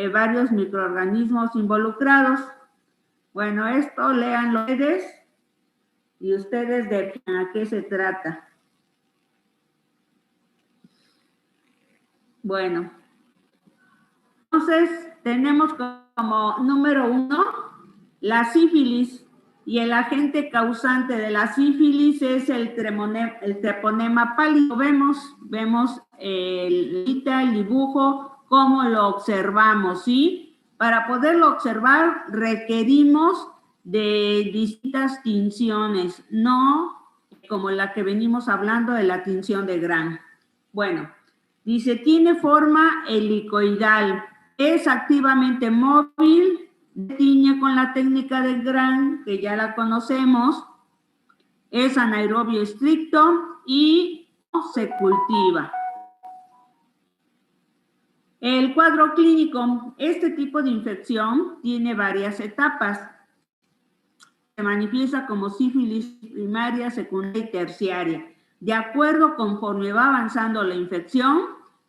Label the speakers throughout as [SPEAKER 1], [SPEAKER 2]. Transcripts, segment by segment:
[SPEAKER 1] varios microorganismos involucrados. Bueno, esto léanlo ustedes y ustedes definen a qué se trata. Bueno, entonces tenemos como número 1 la sífilis, y el agente causante de la sífilis es el treponema pálido. Vemos el dibujo, cómo lo observamos, ¿sí? Para poderlo observar requerimos de distintas tinciones, no como la que venimos hablando de la tinción de Gram. Bueno, dice, tiene forma helicoidal, es activamente móvil, tiñe con la técnica de Gram, que ya la conocemos, es anaerobio estricto y se cultiva. El cuadro clínico, este tipo de infección tiene varias etapas. Se manifiesta como sífilis primaria, secundaria y terciaria. De acuerdo conforme va avanzando la infección,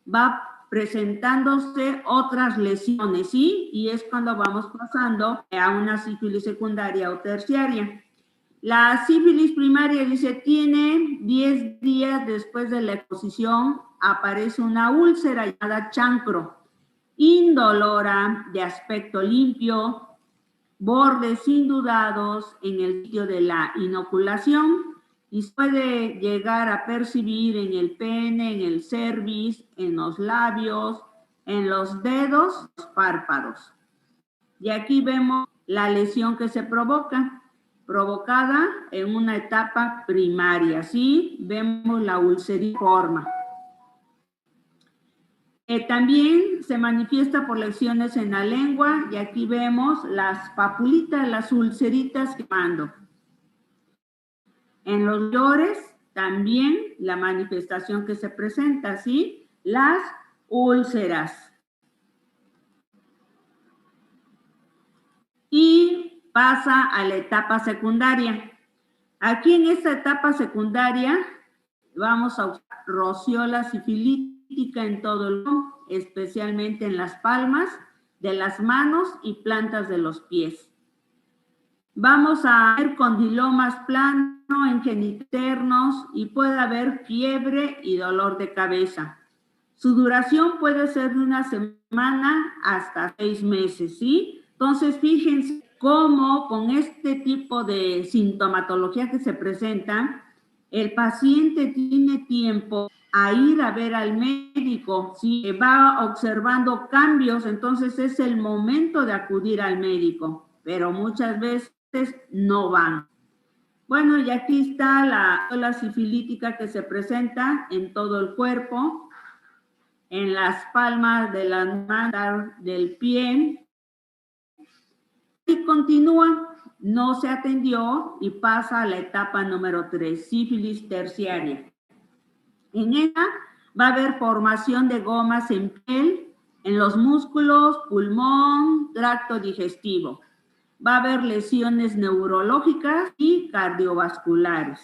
[SPEAKER 1] va presentándose otras lesiones, ¿sí? Y es cuando vamos pasando a una sífilis secundaria o terciaria. La sífilis primaria, dice, tiene 10 días después de la exposición, aparece una úlcera llamada chancro, indolora, de aspecto limpio, bordes indudados en el sitio de la inoculación, y se puede llegar a percibir en el pene, en el cervix, en los labios, en los dedos, los párpados. Y aquí vemos la lesión que se provocada en una etapa primaria, ¿sí? Vemos la ulceriforma. También se manifiesta por lesiones en la lengua, y aquí vemos las papulitas, las ulceritas quemando. En los llores también la manifestación que se presenta, ¿sí? Las úlceras. Y pasa a la etapa secundaria. Aquí en esta etapa secundaria vamos a usar rociola sifilítica en todo el cuerpo, especialmente en las palmas de las manos y plantas de los pies. Vamos a ver condilomas plano en geniternos, y puede haber fiebre y dolor de cabeza. Su duración puede ser de una semana hasta 6 meses, ¿sí? Entonces, fíjense cómo con este tipo de sintomatología que se presenta, el paciente tiene tiempo a ir a ver al médico, ¿sí? Va observando cambios, entonces es el momento de acudir al médico, pero muchas veces no van. Bueno, y aquí está la sifilítica que se presenta en todo el cuerpo, en las palmas de las manos, del pie, y continúa, no se atendió y pasa a la etapa número 3, sífilis terciaria. En ella va a haber formación de gomas en piel, en los músculos, pulmón, tracto digestivo. Va a haber lesiones neurológicas y cardiovasculares.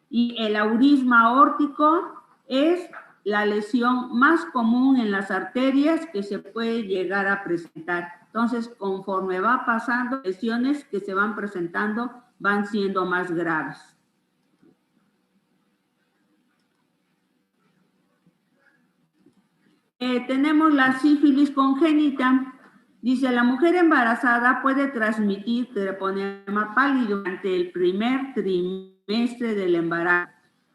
[SPEAKER 1] Y el aurisma aórtico es la lesión más común en las arterias que se puede llegar a presentar. Entonces, conforme va pasando, lesiones que se van presentando van siendo más graves. Tenemos la sífilis congénita. Dice, la mujer embarazada puede transmitir treponema pálido durante el primer trimestre del embarazo,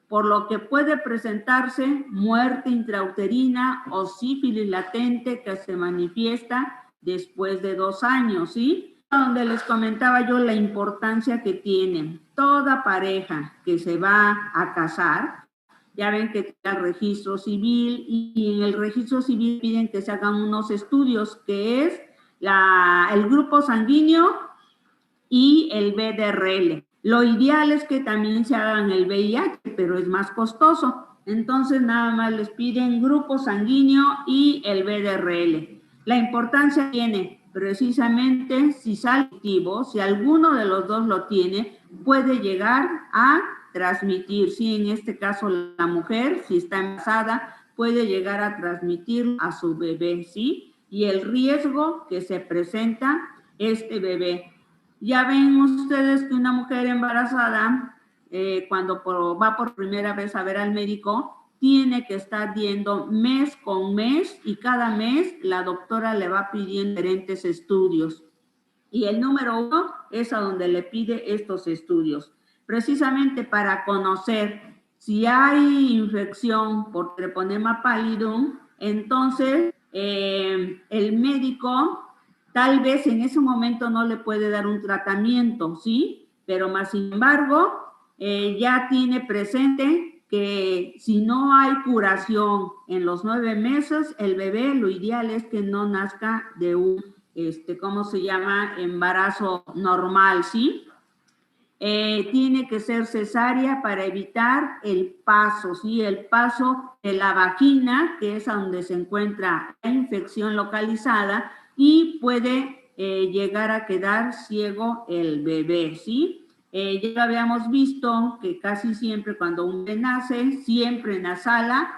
[SPEAKER 1] por lo que puede presentarse muerte intrauterina o sífilis latente que se manifiesta después de 2 años, ¿sí? Donde les comentaba yo la importancia que tiene toda pareja que se va a casar. Ya ven que tiene el registro civil, y en el registro civil piden que se hagan unos estudios, que es el grupo sanguíneo y el VDRL. Lo ideal es que también se hagan el VIH, pero es más costoso. Entonces nada más les piden grupo sanguíneo y el VDRL. La importancia tiene precisamente si sale positivo, si alguno de los dos lo tiene, puede llegar a transmitir, sí, en este caso la mujer, si está embarazada, puede llegar a transmitir a su bebé, ¿sí? y el riesgo que se presenta este bebé. Ya ven ustedes que una mujer embarazada, cuando va por primera vez a ver al médico, tiene que estar yendo mes con mes y cada mes la doctora le va pidiendo diferentes estudios. Y el número 1 es a donde le pide estos estudios, precisamente para conocer si hay infección por Treponema pallidum. Entonces el médico tal vez en ese momento no le puede dar un tratamiento, ¿sí? Pero más sin embargo ya tiene presente que si no hay curación en los 9 meses, el bebé lo ideal es que no nazca de un ¿cómo se llama? Embarazo normal, ¿sí? Tiene que ser cesárea para evitar el paso, ¿sí? El paso de la vagina, que es donde se encuentra la infección localizada y puede llegar a quedar ciego el bebé, ¿sí? Ya habíamos visto que casi siempre cuando un bebé nace, siempre en la sala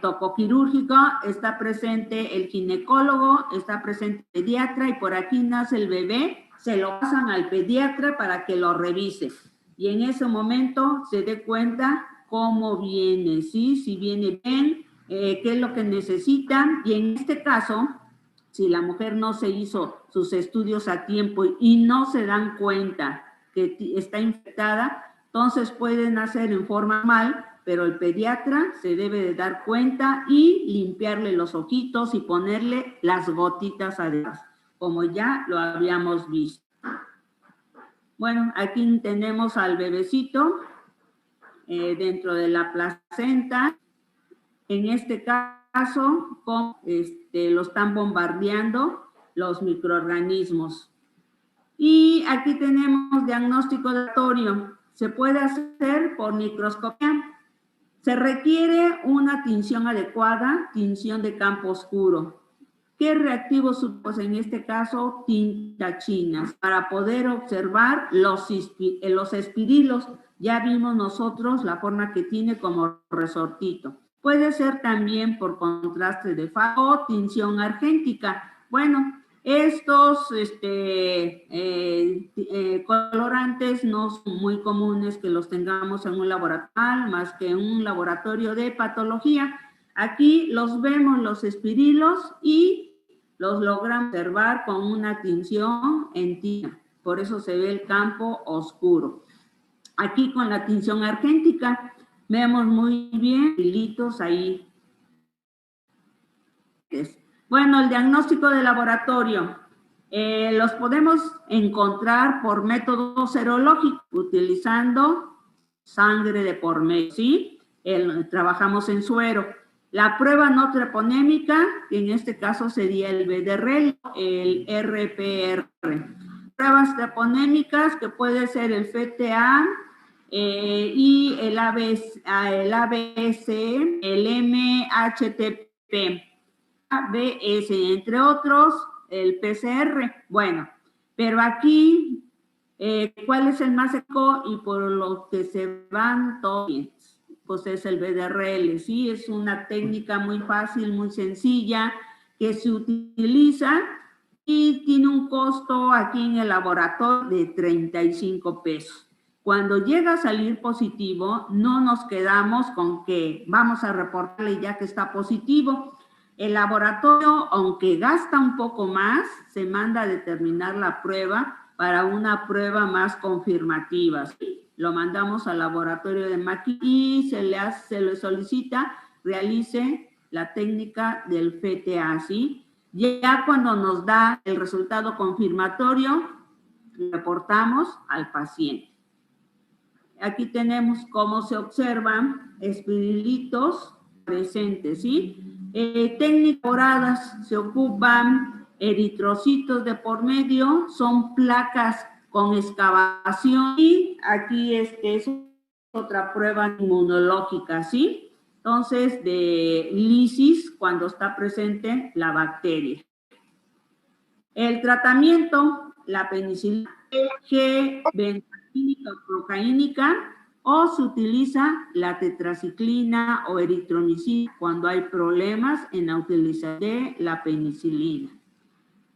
[SPEAKER 1] tocoquirúrgica está presente el ginecólogo, está presente el pediatra y por aquí nace el bebé, se lo pasan al pediatra para que lo revise y en ese momento se dé cuenta cómo viene, ¿sí? Si viene bien, qué es lo que necesitan y en este caso, si la mujer no se hizo sus estudios a tiempo y no se dan cuenta que está infectada, entonces pueden hacer en forma normal, pero el pediatra se debe de dar cuenta y limpiarle los ojitos y ponerle las gotitas adecuadas, como ya lo habíamos visto. Bueno, aquí tenemos al bebecito dentro de la placenta. En este caso, lo están bombardeando los microorganismos. Y aquí tenemos diagnóstico laboratorio. Se puede hacer por microscopía. Se requiere una tinción adecuada, tinción de campo oscuro. ¿Qué reactivos usamos? Pues en este caso, tinta china, para poder observar los espirilos. Ya vimos nosotros la forma que tiene como resortito. Puede ser también por contraste de faz o tinción argéntica. Bueno, estos colorantes no son muy comunes que los tengamos en un laboratorio, más que en un laboratorio de patología. Aquí los vemos los espirilos y los logramos observar con una tinción en tinta. Por eso se ve el campo oscuro. Aquí con la tinción argéntica vemos muy bien hilitos ahí. Bueno, el diagnóstico de laboratorio. Los podemos encontrar por método serológico, utilizando sangre de por medio, ¿sí? Trabajamos en suero. La prueba no treponémica, que en este caso sería el BDRL, el RPR. Pruebas treponémicas, que puede ser el FTA y el ABC, el MHTP. ABS, entre otros, el PCR. Bueno, pero aquí, ¿cuál es el más eco? Y por lo que se van todos, pues es el BDRL, ¿sí? Es una técnica muy fácil, muy sencilla, que se utiliza y tiene un costo aquí en el laboratorio de 35 pesos. Cuando llega a salir positivo, no nos quedamos con que vamos a reportarle ya que está positivo. El laboratorio, aunque gasta un poco más, se manda a determinar la prueba para una prueba más confirmativa, ¿sí? Lo mandamos al laboratorio de máquina y se le solicita realice la técnica del FTA, ¿sí? Ya cuando nos da el resultado confirmatorio, reportamos al paciente. Aquí tenemos cómo se observan espirilitos presentes, ¿sí? Técnicas elaboradas, se ocupan eritrocitos de por medio, son placas con excavación y aquí es otra prueba inmunológica, ¿sí? Entonces, de lisis cuando está presente la bacteria. El tratamiento, la penicilina G, benzalínica o procaínica o se utiliza la tetraciclina o eritromicina cuando hay problemas en la utilización de la penicilina.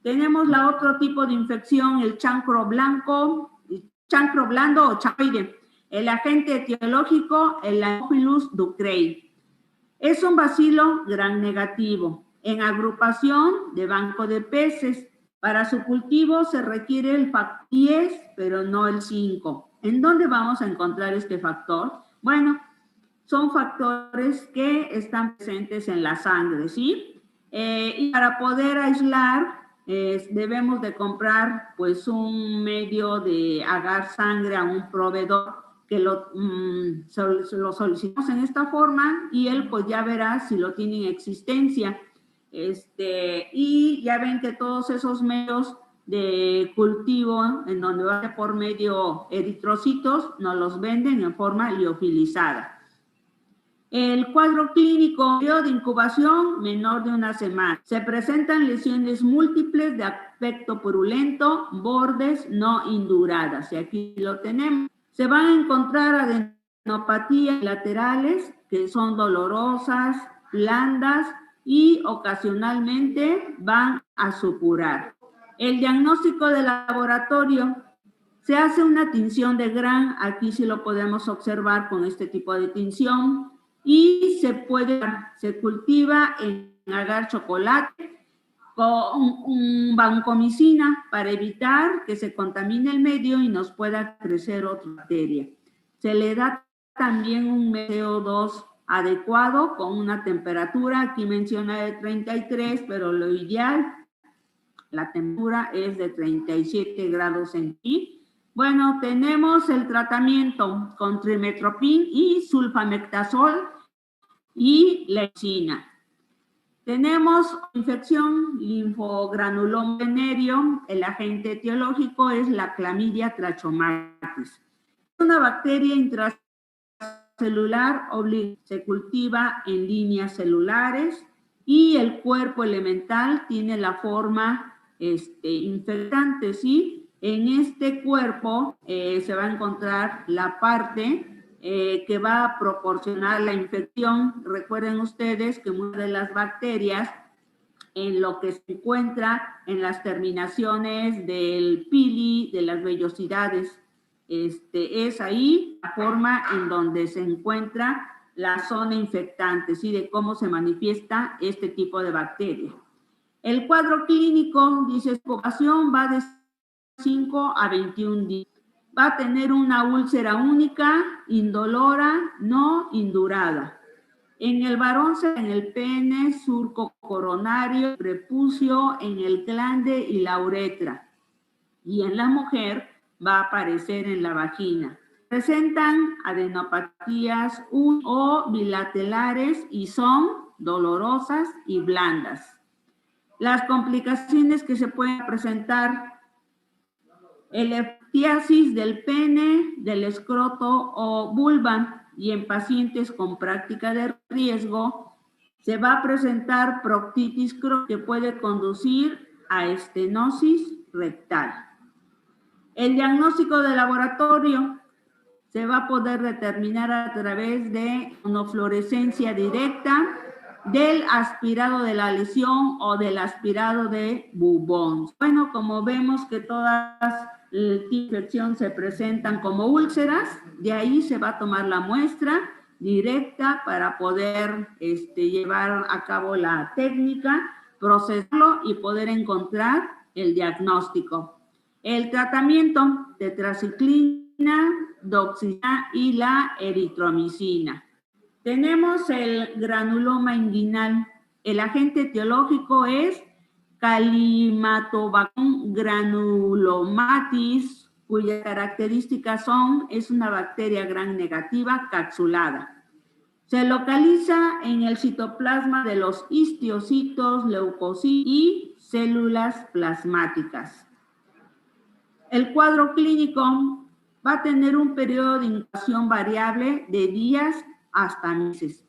[SPEAKER 1] Tenemos la otro tipo de infección, el chancro blando o chancroide. El agente etiológico, el Haemophilus ducreyi. Es un bacilo gram negativo en agrupación de banco de peces. Para su cultivo se requiere el factor 10, pero no el 5. ¿En dónde vamos a encontrar este factor? Bueno, son factores que están presentes en la sangre, ¿sí? Y para poder aislar, debemos de comprar pues un medio de agar sangre a un proveedor que lo solicitamos en esta forma y él pues ya verá si lo tiene en existencia. Y ya ven que todos esos medios de cultivo en donde va por medio eritrocitos nos los venden en forma liofilizada. El cuadro clínico, periodo de incubación menor de una semana. Se presentan lesiones múltiples de aspecto purulento, bordes no induradas. Y aquí lo tenemos. Se van a encontrar adenopatías laterales que son dolorosas, blandas y ocasionalmente van a supurar. El diagnóstico de laboratorio. Se hace una tinción de Gram, aquí sí lo podemos observar con este tipo de tinción, y se cultiva en agar chocolate con vancomicina para evitar que se contamine el medio y nos pueda crecer otra bacteria. Se le da también un CO2 adecuado con una temperatura, aquí menciona de 33, pero lo ideal, la temperatura es de 37 grados centígrados. Bueno, tenemos el tratamiento con trimetoprim y sulfametazol y lexina. Tenemos infección linfogranuloma venéreo. El agente etiológico es la clamidia trachomatis. Es una bacteria intracelular se cultiva en líneas celulares y el cuerpo elemental tiene la forma infectante, ¿sí? En este cuerpo se va a encontrar la parte que va a proporcionar la infección. Recuerden ustedes que muchas de las bacterias en lo que se encuentra en las terminaciones del pili, de las vellosidades, es ahí la forma en donde se encuentra la zona infectante, ¿sí? De cómo se manifiesta este tipo de bacteria. El cuadro clínico, dice, incubación va de 5 a 21 días. Va a tener una úlcera única, indolora, no indurada. En el varón, en el pene, surco coronario, prepucio, en el glande y la uretra. Y en la mujer va a aparecer en la vagina. Presentan adenopatías o bilaterales y son dolorosas y blandas. Las complicaciones que se pueden presentar: el eptiasis del pene, del escroto o vulva, y en pacientes con práctica de riesgo se va a presentar proctitis crónica que puede conducir a estenosis rectal. El diagnóstico de laboratorio se va a poder determinar a través de inmunofluorescencia directa, del aspirado de la lesión o del aspirado de bubón. Bueno, como vemos que todas las infecciones se presentan como úlceras, de ahí se va a tomar la muestra directa para poder llevar a cabo la técnica, procesarlo y poder encontrar el diagnóstico. El tratamiento: tetraciclina, doxiciclina y la eritromicina. Tenemos el granuloma inguinal. El agente etiológico es Calimatobaculum granulomatis, cuyas características es una bacteria gram negativa capsulada. Se localiza en el citoplasma de los histocitos, leucocitos y células plasmáticas. El cuadro clínico va a tener un periodo de incubación variable de días hasta meses.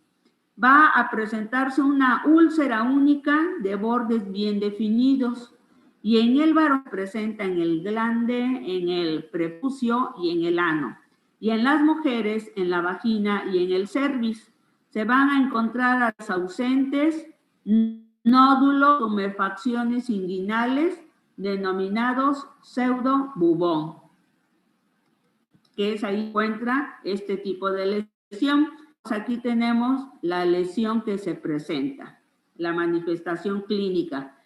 [SPEAKER 1] Va a presentarse una úlcera única de bordes bien definidos y en el varón presenta en el glande, en el prepucio y en el ano. y en las mujeres en la vagina y en el cervix. Se van a encontrar ausentes nódulos, tumefacciones inguinales denominados pseudobubón, que es ahí encuentra este tipo de lesión. Pues aquí tenemos la lesión que se presenta, la manifestación clínica.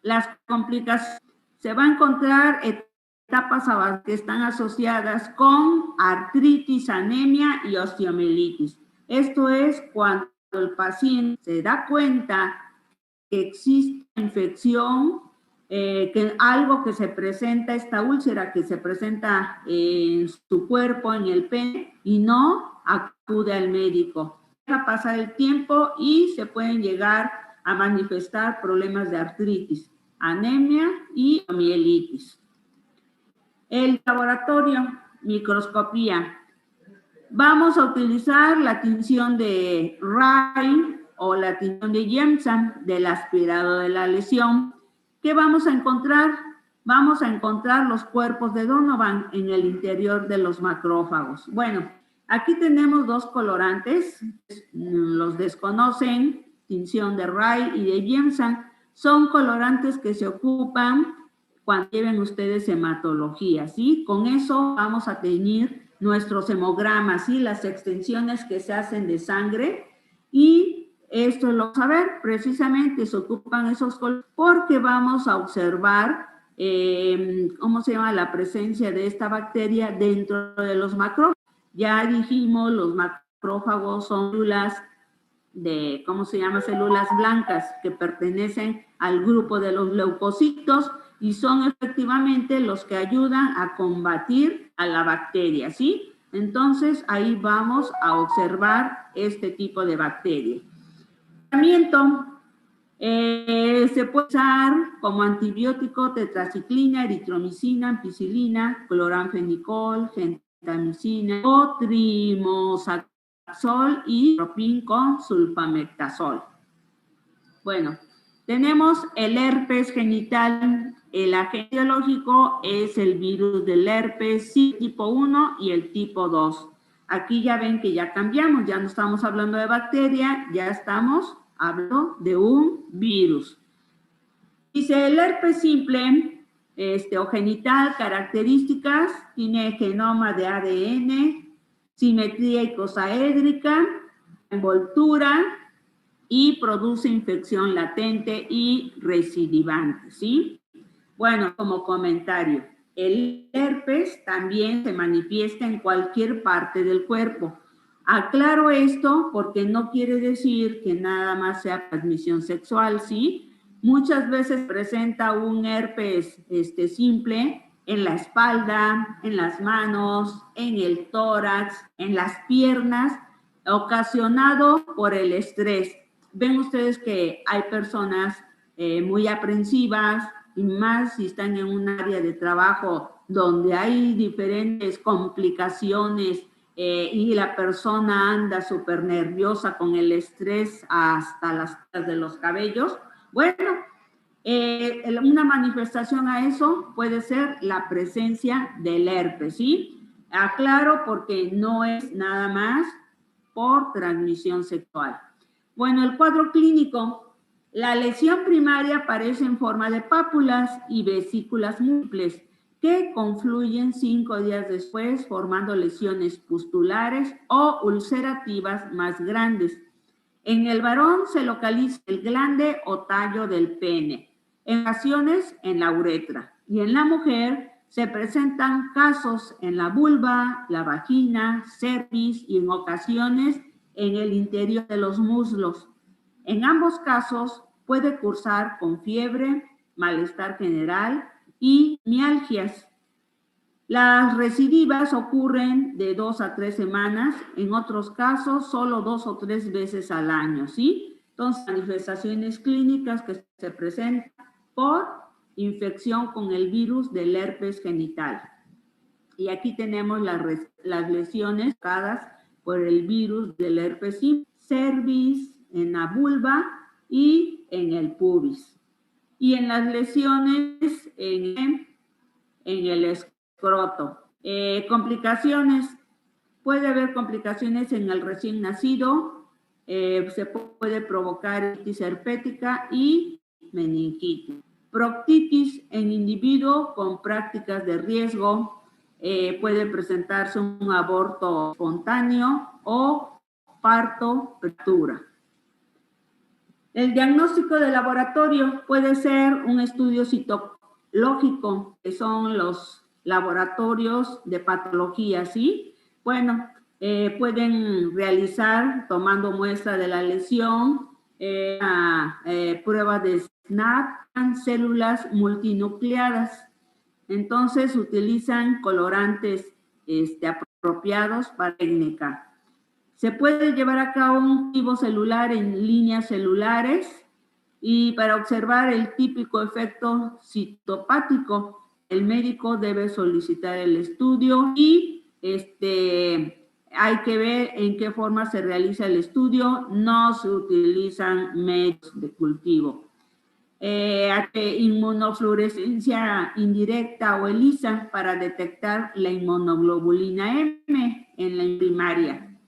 [SPEAKER 1] Las complicaciones, se va a encontrar etapas que están asociadas con artritis, anemia y osteomielitis. Esto es cuando el paciente se da cuenta que existe infección, que algo que se presenta, esta úlcera que se presenta en su cuerpo, en el pene, y no acude al médico. Deja pasar el tiempo y se pueden llegar a manifestar problemas de artritis, anemia y mielitis. El laboratorio, microscopía. Vamos a utilizar la tinción de Ray o la tinción de Jemsan del aspirado de la lesión. ¿Qué vamos a encontrar? Vamos a encontrar los cuerpos de Donovan en el interior de los macrófagos. Bueno, aquí tenemos dos colorantes, los desconocen, tinción de Ray y de Jemsan. Son colorantes que se ocupan cuando lleven ustedes hematología, ¿sí? Con eso vamos a teñir nuestros hemogramas, ¿sí? Las extensiones que se hacen de sangre, y esto lo vamos a ver, precisamente se ocupan esos colores porque vamos a observar, ¿cómo se llama? La presencia de esta bacteria dentro de los macrófagos. Ya dijimos, los macrófagos son células de, ¿cómo se llama? Células blancas que pertenecen al grupo de los leucocitos y son efectivamente los que ayudan a combatir a la bacteria, ¿sí? Entonces, ahí vamos a observar este tipo de bacteria. El tratamiento se puede usar como antibiótico tetraciclina, eritromicina, ampicilina, cloranfenicol, gentamicina o trimosazol y propin con sulfametazol. Bueno, tenemos el herpes genital. El agente biológico es el virus del herpes, sí, tipo 1 y el tipo 2. Aquí ya ven que ya cambiamos, ya no estamos hablando de bacteria, ya estamos hablando de un virus. Dice el herpes simple o genital, características, tiene genoma de ADN, simetría icosaédrica, envoltura, y produce infección latente y recidivante, ¿sí? Bueno, como comentario, el herpes también se manifiesta en cualquier parte del cuerpo. Aclaro esto porque no quiere decir que nada más sea transmisión sexual, ¿sí? Muchas veces presenta un herpes simple en la espalda, en las manos, en el tórax, en las piernas, ocasionado por el estrés. Ven ustedes que hay personas muy aprensivas, y más si están en un área de trabajo donde hay diferentes complicaciones y la persona anda súper nerviosa con el estrés hasta las puntas de los cabellos. Bueno, una manifestación a eso puede ser la presencia del herpes, ¿sí? Aclaro porque no es nada más por transmisión sexual. Bueno, el cuadro clínico. La lesión primaria aparece en forma de pápulas y vesículas múltiples que confluyen 5 días después formando lesiones pustulares o ulcerativas más grandes. En el varón se localiza el glande o tallo del pene, en ocasiones en la uretra, y en la mujer se presentan casos en la vulva, la vagina, cervix y en ocasiones en el interior de los muslos. En ambos casos puede cursar con fiebre, malestar general y mialgias. Las recidivas ocurren de 2 a 3 semanas, en otros casos solo 2 o 3 veces al año, ¿sí? Entonces, manifestaciones clínicas que se presentan por infección con el virus del herpes genital. Y aquí tenemos las lesiones causadas por el virus del herpes cervix, en la vulva y en el pubis. Y en las lesiones en el escroto. Complicaciones. Puede haber complicaciones en el recién nacido, se puede provocar hepatitis herpética y meningitis. Proctitis en individuo con prácticas de riesgo, puede presentarse un aborto espontáneo o parto prematura. El diagnóstico de laboratorio puede ser un estudio citológico, que son los laboratorios de patología, ¿sí? Bueno, pueden realizar, tomando muestra de la lesión, prueba de SNAP, células multinucleadas. Entonces, utilizan colorantes apropiados para la técnica. Se puede llevar a cabo un cultivo celular en líneas celulares y para observar el típico efecto citopático, el médico debe solicitar el estudio y hay que ver en qué forma se realiza el estudio. No se utilizan medios de cultivo. Inmunofluorescencia indirecta o ELISA para detectar la inmunoglobulina M en la primaria,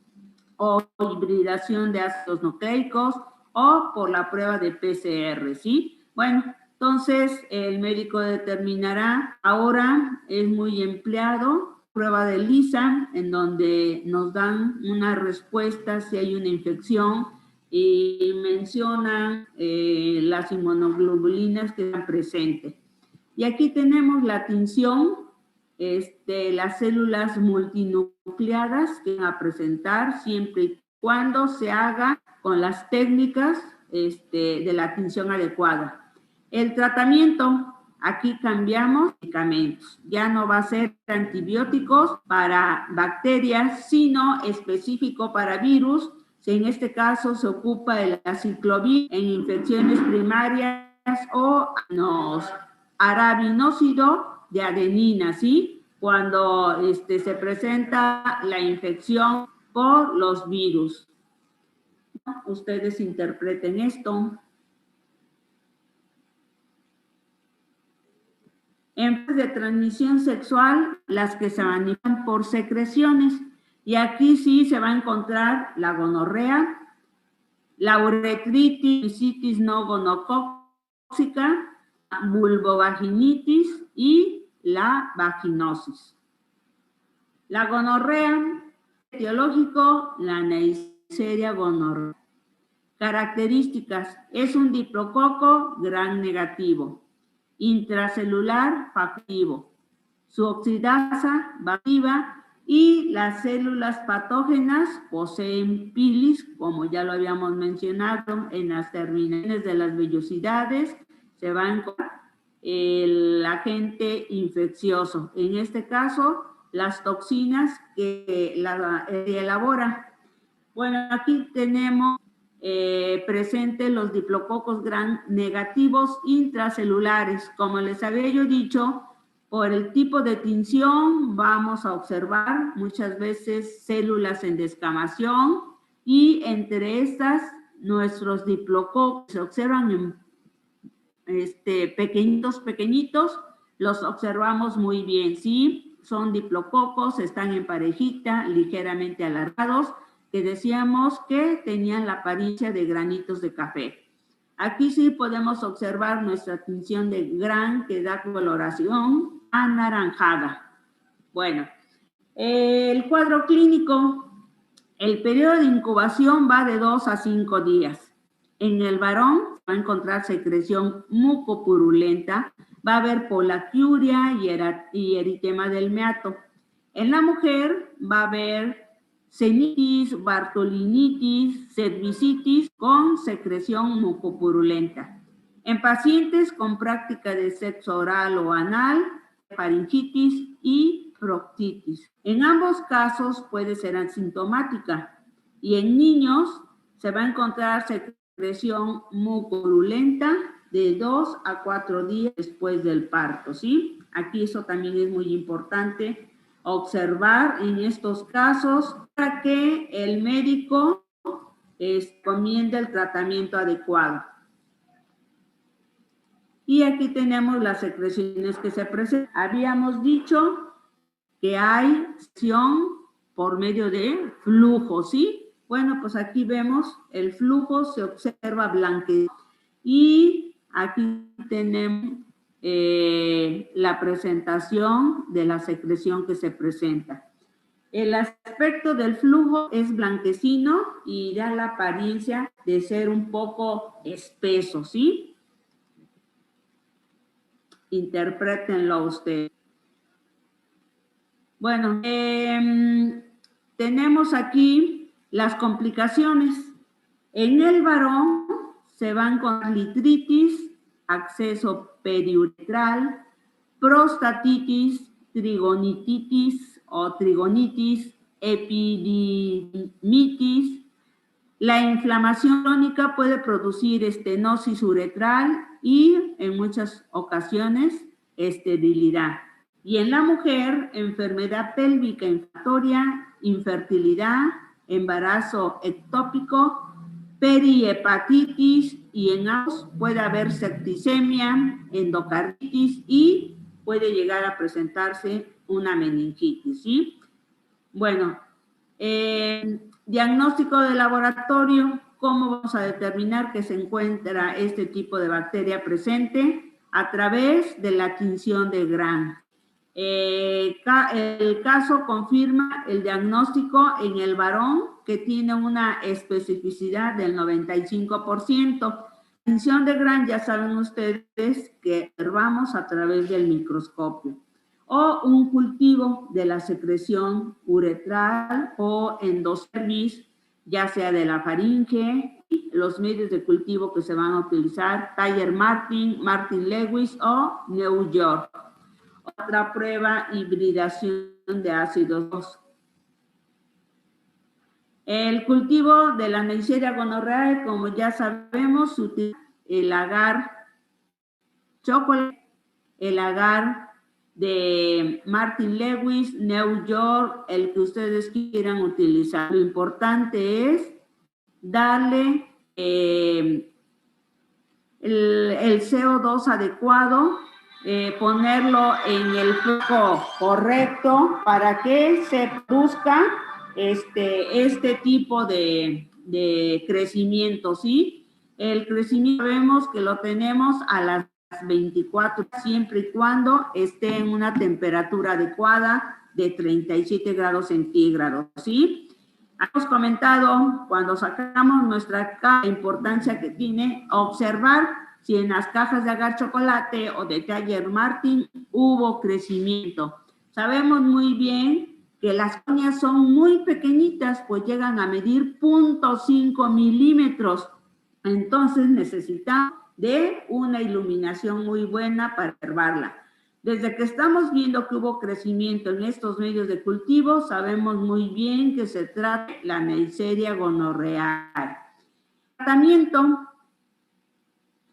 [SPEAKER 1] o hibridación de ácidos nucleicos, o por la prueba de PCR, ¿sí? Bueno, entonces el médico determinará. Ahora es muy empleado prueba de ELISA, en donde nos dan una respuesta si hay una infección y mencionan las inmunoglobulinas que están presentes. Y aquí tenemos la tinción, las células multinucleadas que van a presentar siempre y cuando se haga con las técnicas de la tinción adecuada. El tratamiento, aquí cambiamos medicamentos. Ya no va a ser antibióticos para bacterias, sino específico para virus. En este caso se ocupa el aciclovir en infecciones primarias o arabinósido de adenina, ¿sí? Cuando se presenta la infección por los virus. Ustedes interpreten esto. Enfermedades de transmisión sexual, las que se manifiestan por secreciones. Y aquí sí se va a encontrar la gonorrea, la uretritis, citis no gonocóxica, vulvovaginitis y la vaginosis. La gonorrea, etiológico, la Neisseria gonorrea. Características, es un diplococo gram negativo, intracelular activo, su oxidasa activa y las células patógenas poseen pilis, como ya lo habíamos mencionado, en las terminaciones de las vellosidades se va a encontrar el agente infeccioso, en este caso las toxinas que elabora. Bueno, aquí tenemos presentes los diplococos gram negativos intracelulares. Como les había yo dicho, por el tipo de tinción vamos a observar muchas veces células en descamación y entre estas nuestros diplococos se observan en pequeñitos, los observamos muy bien, ¿sí? Son diplococos, están en parejita, ligeramente alargados, que decíamos que tenían la apariencia de granitos de café. Aquí sí podemos observar nuestra tinción de gram que da coloración anaranjada. Bueno, el cuadro clínico, el periodo de incubación va de 2 a 5 días. En el varón va a encontrar secreción mucopurulenta, va a haber polaquiuria y eritema del meato. En la mujer va a haber senitis, bartolinitis, cervicitis con secreción mucopurulenta. En pacientes con práctica de sexo oral o anal, faringitis y proctitis. En ambos casos puede ser asintomática y en niños se va a encontrar secreción mucopurulenta de 2 a 4 días después del parto, ¿sí? Aquí eso también es muy importante observar en estos casos para que el médico recomiende el tratamiento adecuado. Y aquí tenemos las secreciones que se presentan. Habíamos dicho que hay secreción por medio de flujo, ¿sí? Bueno, pues aquí vemos el flujo, se observa blanqueo. Y aquí tenemos la presentación de la secreción que se presenta. El aspecto del flujo es blanquecino y da la apariencia de ser un poco espeso, ¿sí? Interprétenlo ustedes. Bueno, tenemos aquí las complicaciones. En el varón se van con litritis, acceso periuretral, prostatitis, trigonititis o trigonitis, epididimitis. La inflamación crónica puede producir estenosis uretral y en muchas ocasiones esterilidad. Y en la mujer, enfermedad pélvica inflamatoria, infertilidad, embarazo ectópico, perihepatitis y en ambos puede haber septicemia, endocarditis y puede llegar a presentarse una meningitis, ¿sí? Bueno, diagnóstico de laboratorio, ¿cómo vamos a determinar que se encuentra este tipo de bacteria presente? A través de la tinción de Gram. El caso confirma el diagnóstico en el varón que tiene una especificidad del 95%. La tinción de Gram ya saben ustedes que observamos a través del microscopio. O un cultivo de la secreción uretral o endocervis, ya sea de la faringe, los medios de cultivo que se van a utilizar, Taylor-Martin, Martin-Lewis o New York. Otra prueba, hibridación de ácidos. El cultivo de la Neisseria gonorrhoeae, como ya sabemos, utiliza el agar chocolate, el agar de Martin Lewis, New York, el que ustedes quieran utilizar. Lo importante es darle el CO2 adecuado, ponerlo en el flujo correcto para que se produzca este tipo de crecimiento, ¿sí? El crecimiento vemos que lo tenemos a las 24, siempre y cuando esté en una temperatura adecuada de 37 grados centígrados, ¿sí? Hemos comentado cuando sacamos nuestra caja la importancia que tiene observar si en las cajas de agar chocolate o de Taylor-Martin hubo crecimiento. Sabemos muy bien que las colonias son muy pequeñitas, pues llegan a medir 0.5 milímetros. Entonces necesitamos de una iluminación muy buena para observarla. Desde que estamos viendo que hubo crecimiento en estos medios de cultivo, sabemos muy bien que se trata de la Neisseria gonorrhoeae.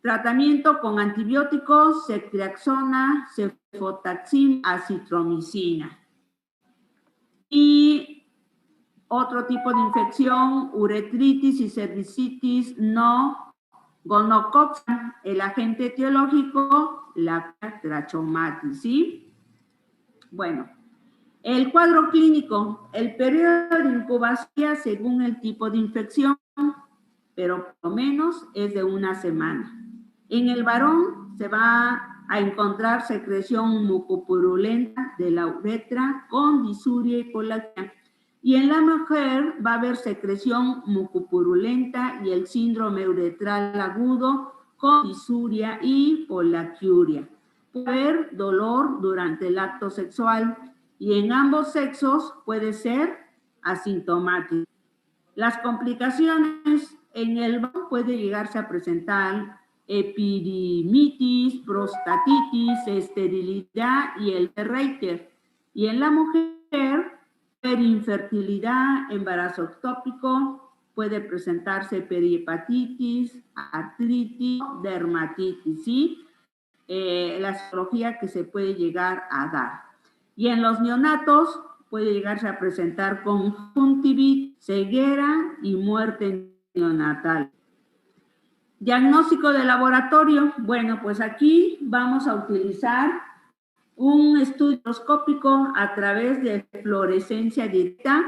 [SPEAKER 1] Tratamiento con antibióticos, ceftriaxona, cefotaxima, acitromicina. Y otro tipo de infección, uretritis y cervicitis no gonococcus, el agente etiológico, la trachomatis, ¿sí? Bueno, el cuadro clínico, el periodo de incubación según el tipo de infección, pero por lo menos es de una semana. En el varón se va a encontrar secreción mucopurulenta de la uretra con disuria y polaquia. Y en la mujer va a haber secreción mucopurulenta y el síndrome uretral agudo con disuria y polaquiuria. Puede haber dolor durante el acto sexual y en ambos sexos puede ser asintomático. Las complicaciones en el varón puede llegarse a presentar epididimitis, prostatitis, esterilidad y el Reiter. Y en la mujer, infertilidad, embarazo ectópico, puede presentarse perihepatitis, artritis, dermatitis, ¿sí? La cirugía que se puede llegar a dar. Y en los neonatos puede llegarse a presentar conjuntivitis, ceguera y muerte neonatal. Diagnóstico de laboratorio. Bueno, pues aquí vamos a utilizar un estudio microscópico a través de fluorescencia directa,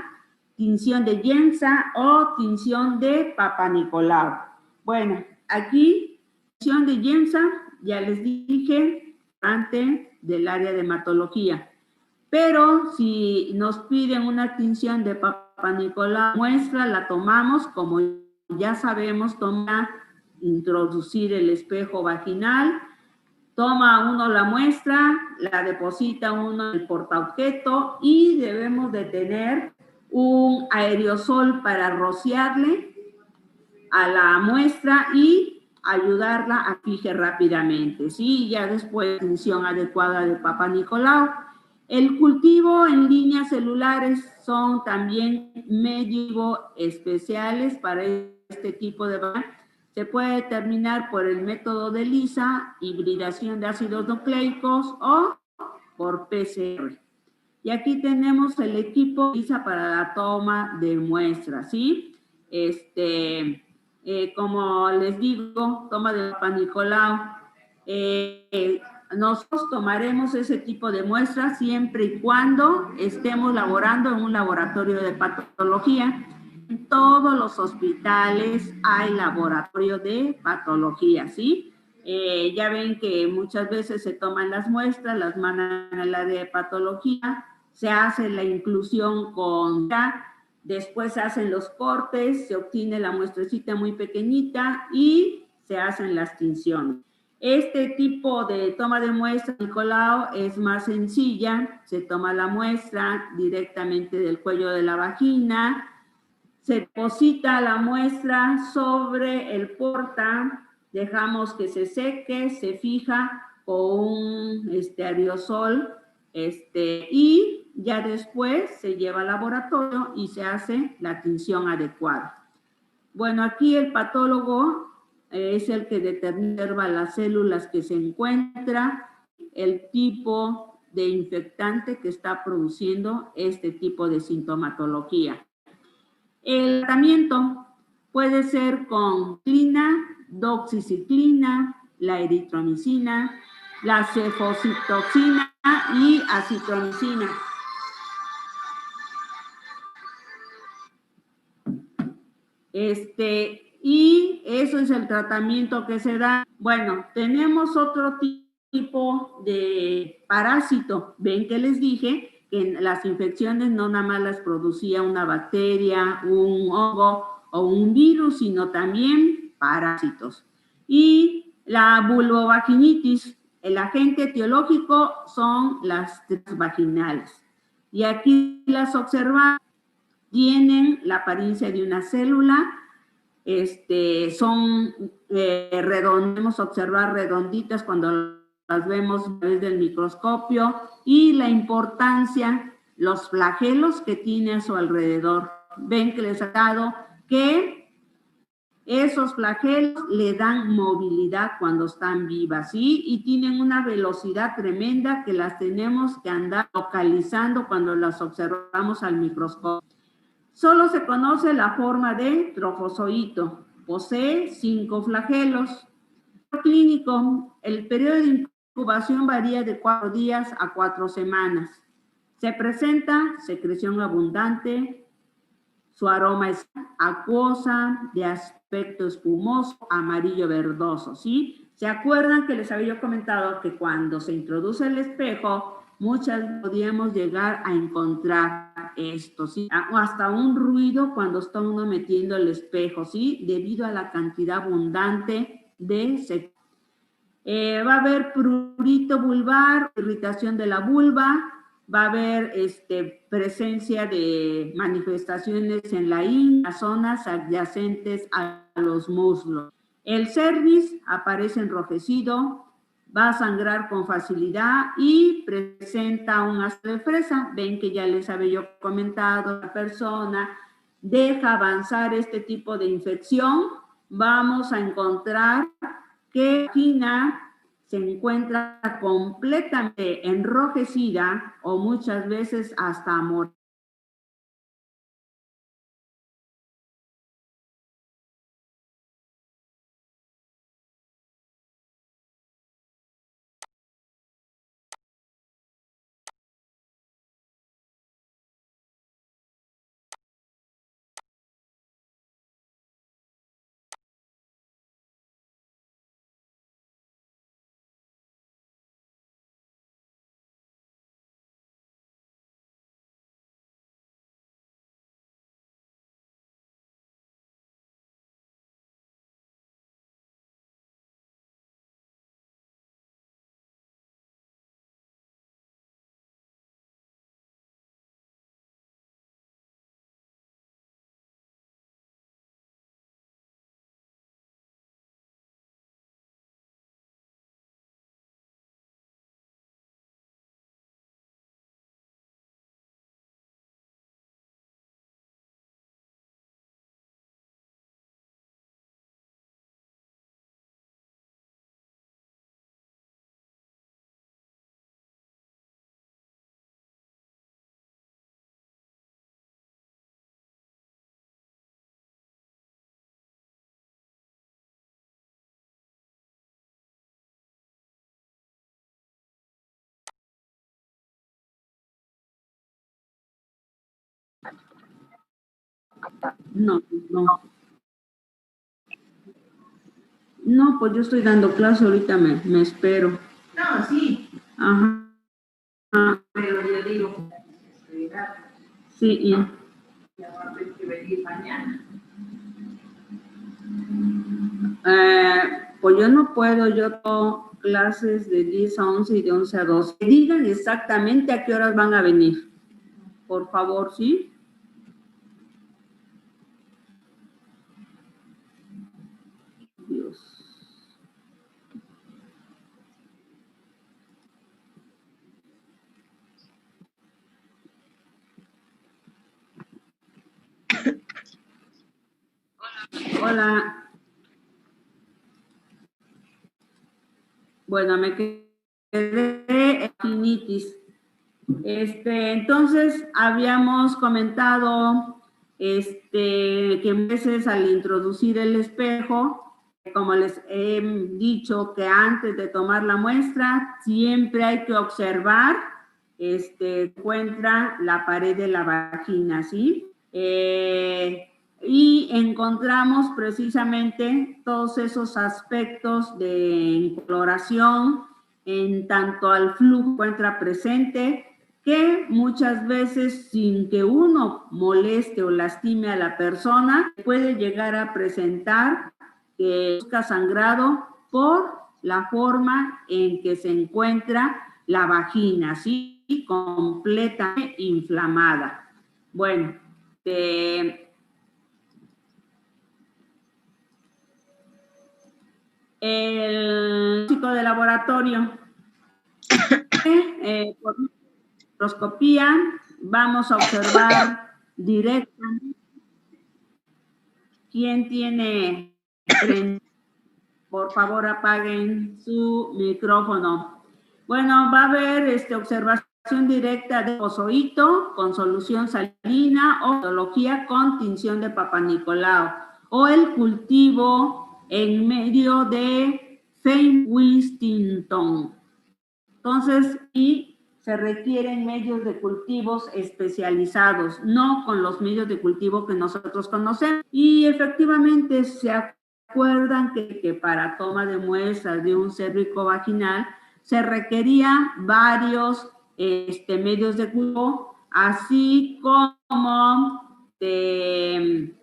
[SPEAKER 1] tinción de Yensa o tinción de Papa Nicolau. Bueno, aquí, tinción de Yensa, ya les dije, antes del área de hematología. Pero si nos piden una tinción de Papa Nicolau, muestra, la tomamos, como ya sabemos, introducir el espejo vaginal, toma uno la muestra, la deposita uno en el portaobjeto y debemos de tener un aerosol para rociarle a la muestra y ayudarla a fije rápidamente, ¿sí? Ya después, tinción adecuada de Papa Nicolau. El cultivo en líneas celulares son también medio especiales para este tipo de se puede determinar por el método de ELISA, hibridación de ácidos nucleicos o por PCR. Y aquí tenemos el equipo ELISA para la toma de muestras, ¿sí? Como les digo, toma de Papa Nicolau. Nosotros tomaremos ese tipo de muestras siempre y cuando estemos laborando en un laboratorio de patología. En todos los hospitales hay laboratorio de patología, ¿sí? Ya ven que muchas veces se toman las muestras, las mandan al área de patología, se hace la inclusión con después se hacen los cortes, se obtiene la muestrecita muy pequeñita y se hacen las tinciones. Este tipo de toma de muestra, Nicolau, es más sencilla. Se toma la muestra directamente del cuello de la vagina, se deposita la muestra sobre el porta, dejamos que se seque, se fija con un aerosol y ya después se lleva al laboratorio y se hace la tinción adecuada. Bueno, aquí el patólogo es el que determina las células que se encuentra, el tipo de infectante que está produciendo este tipo de sintomatología. El tratamiento puede ser con clina, doxiciclina, la eritromicina, la cefacitoxina y acitromicina. Y eso es el tratamiento que se da. Bueno, tenemos otro tipo de parásito. Ven que les dije que las infecciones no nada más las producía una bacteria, un hongo o un virus, sino también parásitos. Y la vulvovaginitis, el agente etiológico son las vaginales. Y aquí las observamos, tienen la apariencia de una célula, son podemos observar redonditas cuando las vemos a través del microscopio, y la importancia, los flagelos que tiene a su alrededor. Ven que les ha dado que esos flagelos le dan movilidad cuando están vivas, ¿sí? Y tienen una velocidad tremenda que las tenemos que andar localizando cuando las observamos al microscopio. Solo se conoce la forma de trofozoito. Posee 5 flagelos. Clínico, el periodo de incubación varía de 4 días a 4 semanas. Se presenta secreción abundante, su aroma es acuosa, de aspecto espumoso, amarillo verdoso, ¿sí? ¿Se acuerdan que les había comentado que cuando se introduce el espejo, muchas podíamos llegar a encontrar esto, ¿sí? Hasta un ruido cuando está uno metiendo el espejo, ¿sí? Debido a la cantidad abundante de secreción. Va a haber prurito vulvar, irritación de la vulva, va a haber presencia de manifestaciones en la ingle, las zonas adyacentes a los muslos. El cervix aparece enrojecido, va a sangrar con facilidad y presenta un ácido de fresa. Ven que ya les había yo comentado, la persona deja avanzar este tipo de infección, vamos a encontrar que la vagina se encuentra completamente enrojecida o muchas veces hasta morada. No, no. No, pues yo estoy dando clase, ahorita me espero.
[SPEAKER 2] No, sí.
[SPEAKER 1] Ajá.
[SPEAKER 2] Pero yo digo,
[SPEAKER 1] sí, y...
[SPEAKER 2] ya va a tener que venir mañana.
[SPEAKER 1] Pues yo no puedo, yo tengo clases de 10 a 11 y de 11 a 12. Digan exactamente a qué horas van a venir, por favor, ¿sí? Dios. Hola. Bueno, me quedé en finitis. Entonces, habíamos comentado que a veces al introducir el espejo, como les he dicho, que antes de tomar la muestra, siempre hay que observar, encuentra la pared de la vagina, ¿sí? Y encontramos precisamente todos esos aspectos de coloración en tanto al flujo encuentra presente, que muchas veces sin que uno moleste o lastime a la persona, puede llegar a presentar que busca sangrado por la forma en que se encuentra la vagina, ¿sí? Completamente inflamada. Bueno, el chico de laboratorio, por microscopía, vamos a observar directamente quién tiene. Por favor, apaguen su micrófono. Bueno, va a haber observación directa de ozoito con solución salina o patología con tinción de Papa Nicolau o el cultivo en medio de Fenwinston. Entonces, y se requieren medios de cultivos especializados, no con los medios de cultivo que nosotros conocemos. Y efectivamente se acuerdan que para toma de muestras de un cérvico vaginal se requería varios medios de cultivo, así como de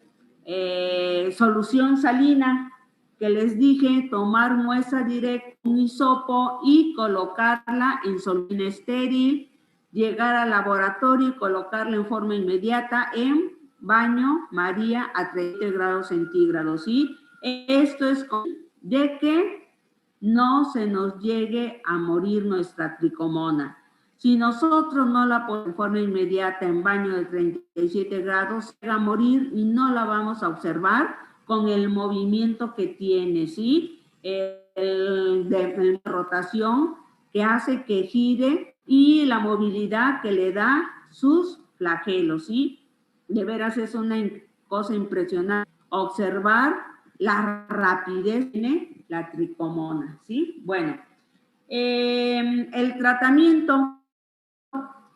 [SPEAKER 1] solución salina, que les dije, tomar muestra directa, un hisopo y colocarla en solución estéril, llegar al laboratorio y colocarla en forma inmediata en baño María a 30 grados centígrados, ¿sí? Esto es de que no se nos llegue a morir nuestra tricomona. Si nosotros no la ponemos en forma inmediata en baño de 37 grados, se va a morir y no la vamos a observar con el movimiento que tiene, ¿sí? De rotación que hace que gire y la movilidad que le da sus flagelos, ¿sí? De veras es una cosa impresionante observar la rapidez de la tricomona, ¿sí? Bueno, el tratamiento,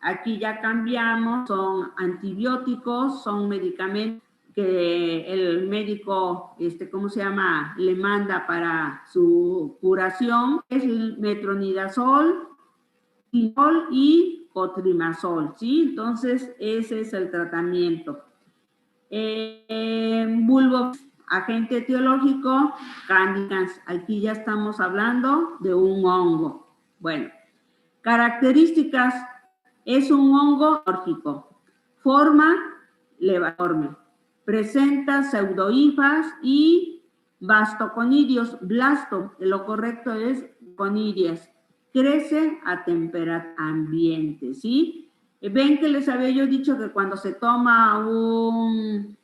[SPEAKER 1] aquí ya cambiamos, son antibióticos, son medicamentos que el médico, ¿cómo se llama?, le manda para su curación, es el metronidazol, timol y cotrimazol, ¿sí? Entonces, ese es el tratamiento. Bulbo, agente etiológico, Candidans. Aquí ya estamos hablando de un hongo. Bueno, características, es un hongo órgico. Forma, levaforme. Presenta pseudohifas y bastoconidios, blasto, lo correcto es conidias. Crece a temperatura ambiente, ¿sí? Ven que les había yo dicho que cuando se toma un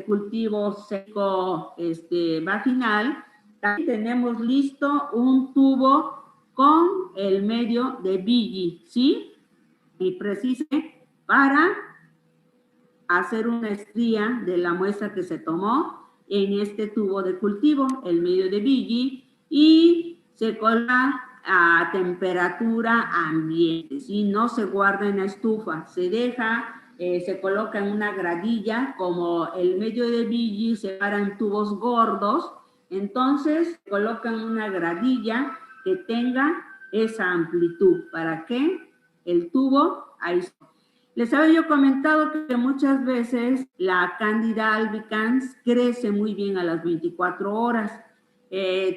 [SPEAKER 1] cultivo seco vaginal, también tenemos listo un tubo con el medio de Billy, ¿sí? Y precisamente para hacer una estría de la muestra que se tomó en este tubo de cultivo, el medio de Billy, y se coloca a temperatura ambiente, ¿sí? No se guarda en la estufa, se deja se coloca en una gradilla, como el medio de Billy se para en tubos gordos, entonces se coloca en una gradilla que tenga esa amplitud, para que el tubo ahí. Les había yo comentado que muchas veces la Candida albicans crece muy bien a las 24 horas.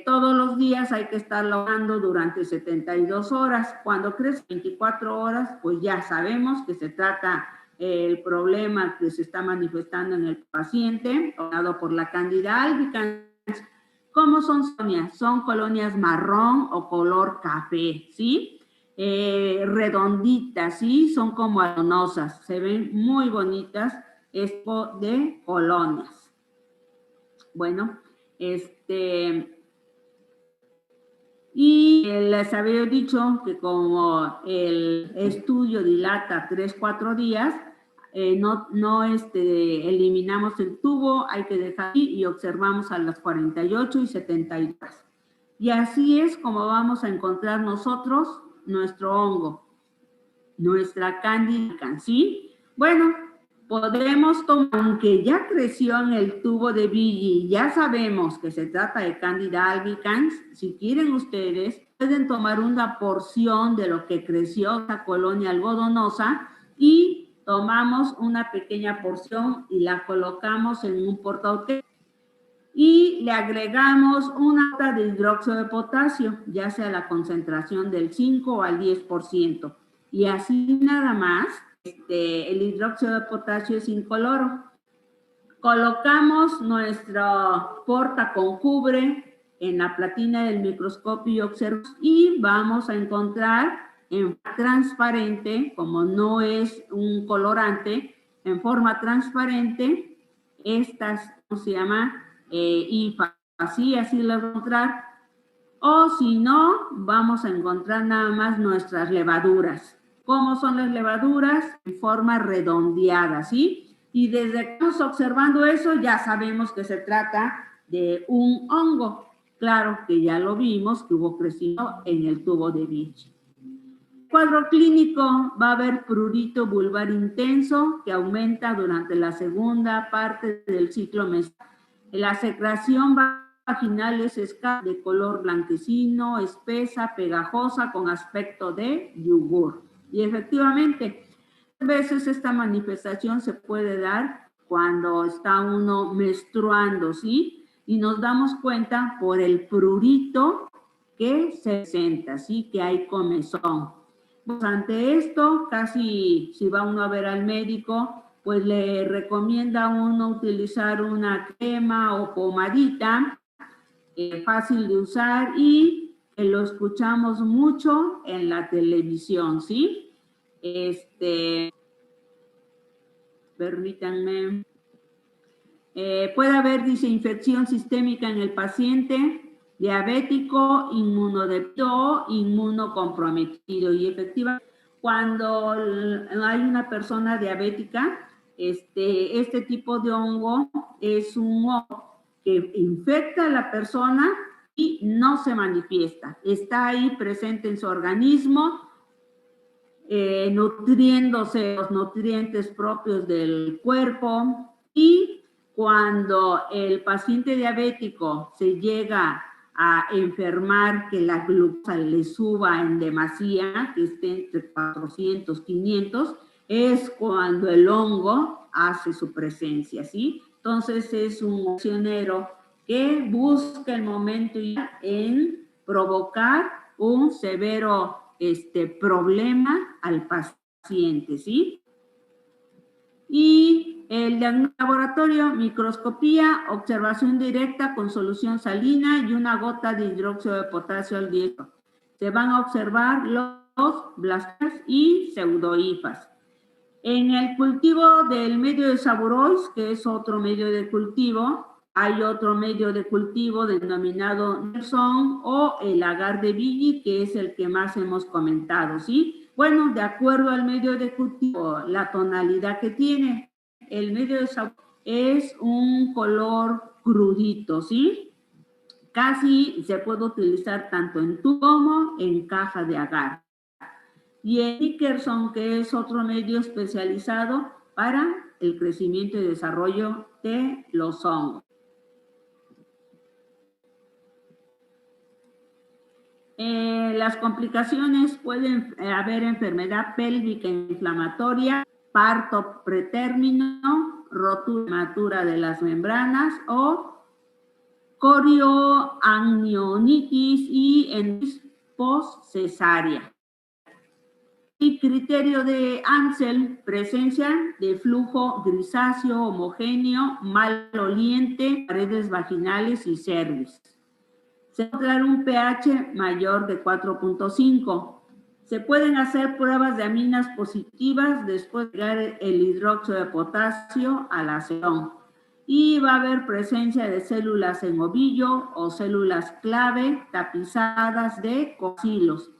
[SPEAKER 1] Todos los días hay que estar lavando durante 72 horas. Cuando crece 24 horas, pues ya sabemos que se trata el problema que se está manifestando en el paciente, causado por la Candida albicans. ¿Cómo son colonias? Son colonias marrón o color café, ¿sí? Redonditas, ¿sí? Son como aronosas, se ven muy bonitas, esto de colonias. Bueno, y les había dicho que como el estudio dilata 3-4 días, no eliminamos el tubo, hay que dejar aquí y observamos a las 48 y 72. Y así es como vamos a encontrar nosotros nuestro hongo, nuestra Candida albicans, ¿sí? Bueno, podemos tomar, aunque ya creció en el tubo de Billy, ya sabemos que se trata de Candida albicans, si quieren ustedes, pueden tomar una porción de lo que creció esa colonia algodonosa y tomamos una pequeña porción y la colocamos en un portaobjetos y le agregamos una gota de hidróxido de potasio, ya sea la concentración del 5 o al 10%. Y así nada más, el hidróxido de potasio es incoloro. Colocamos nuestro porta con cubre en la platina del microscopio y observamos y vamos a encontrar en forma transparente, como no es un colorante, en forma transparente, estas, ¿cómo se llama? IFA, así las vamos a encontrar. O si no, vamos a encontrar nada más nuestras levaduras. ¿Cómo son las levaduras? En forma redondeada, ¿sí? Y desde que estamos observando eso, ya sabemos que se trata de un hongo. Claro que ya lo vimos, que hubo crecimiento en el tubo de Billy. Cuadro clínico, va a haber prurito vulvar intenso que aumenta durante la segunda parte del ciclo menstrual. La secreción vaginal es escasa, de color blanquecino, espesa, pegajosa, con aspecto de yogur. Y efectivamente, a veces esta manifestación se puede dar cuando está uno menstruando, ¿sí? Y nos damos cuenta por el prurito que se presenta, ¿sí? Que hay comezón. Pues ante esto, casi si va uno a ver al médico, pues le recomienda a uno utilizar una crema o pomadita fácil de usar y lo escuchamos mucho en la televisión, ¿sí? Permítanme. Puede haber, dice, infección sistémica en el paciente diabético, inmunodeprimido, inmunocomprometido. Y efectivamente, cuando hay una persona diabética, este tipo de hongo es un hongo que infecta a la persona y no se manifiesta. Está ahí presente en su organismo, nutriéndose los nutrientes propios del cuerpo, y cuando el paciente diabético se llega a enfermar, que la glucosa le suba en demasía, que esté entre 400, 500, es cuando el hongo hace su presencia, ¿sí? Entonces es un misionero que busca el momento en provocar un severo problema al paciente, ¿sí? Y el laboratorio, microscopía, observación directa con solución salina y una gota de hidróxido de potasio al 10. Se van a observar los blastas y pseudohifas. En el cultivo del medio de Saboróis, que es otro medio de cultivo, hay otro medio de cultivo denominado Nelson o el agar de Billy, que es el que más hemos comentado, ¿sí? Bueno, de acuerdo al medio de cultivo, la tonalidad que tiene, el medio de Saboróis es un color crudito, ¿sí? Casi se puede utilizar tanto en tubo como en caja de agar. Y el Dickerson, que es otro medio especializado para el crecimiento y desarrollo de los hongos. Las complicaciones pueden haber enfermedad pélvica inflamatoria, parto pretérmino, rotura prematura de las membranas o corioamnionitis y endonitis postcesárea. Y criterio de Ansel, presencia de flujo grisáceo homogéneo, maloliente, paredes vaginales y cervix. Se encuentra un pH mayor de 4.5. Se pueden hacer pruebas de aminas positivas después de agregar el hidróxido de potasio a la sesión. Y va a haber presencia de células en ovillo o células clave tapizadas de coagulos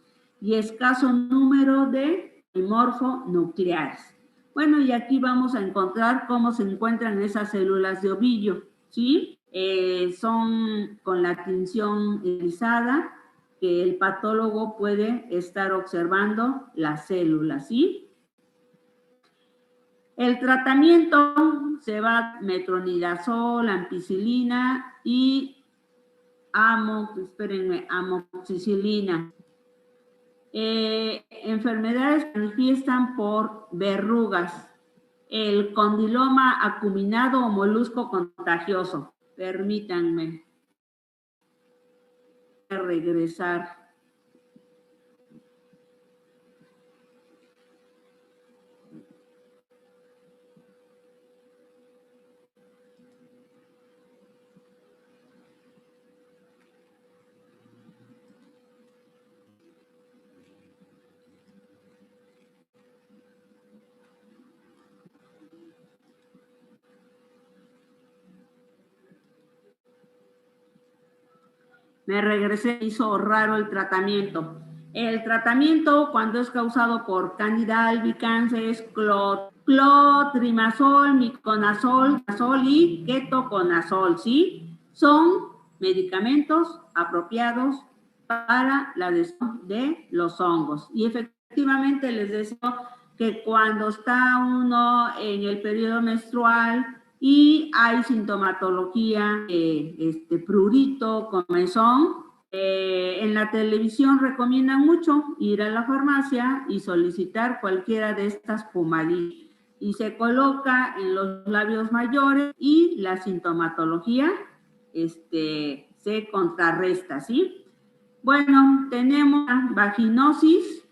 [SPEAKER 1] y escaso número de polimorfonucleares. Bueno, y aquí vamos a encontrar cómo se encuentran esas células de ovillo, ¿sí? Son con la tinción irisada que el patólogo puede estar observando las células, ¿sí? El tratamiento se va metronidazol, ampicilina y amoxicilina. Enfermedades que manifiestan por verrugas, el condiloma acuminado o molusco contagioso. Permítanme regresar. Me regresé, hizo raro el tratamiento. El tratamiento, cuando es causado por Candida albicans, es clotrimazol, miconazol y ketoconazol, ¿sí? Son medicamentos apropiados para la destrucción de los hongos. Y efectivamente les decía que cuando está uno en el periodo menstrual y hay sintomatología, prurito, comezón, en la televisión recomiendan mucho ir a la farmacia y solicitar cualquiera de estas pomadillas y se coloca en los labios mayores y la sintomatología se contrarresta, ¿sí? Bueno, tenemos vaginosis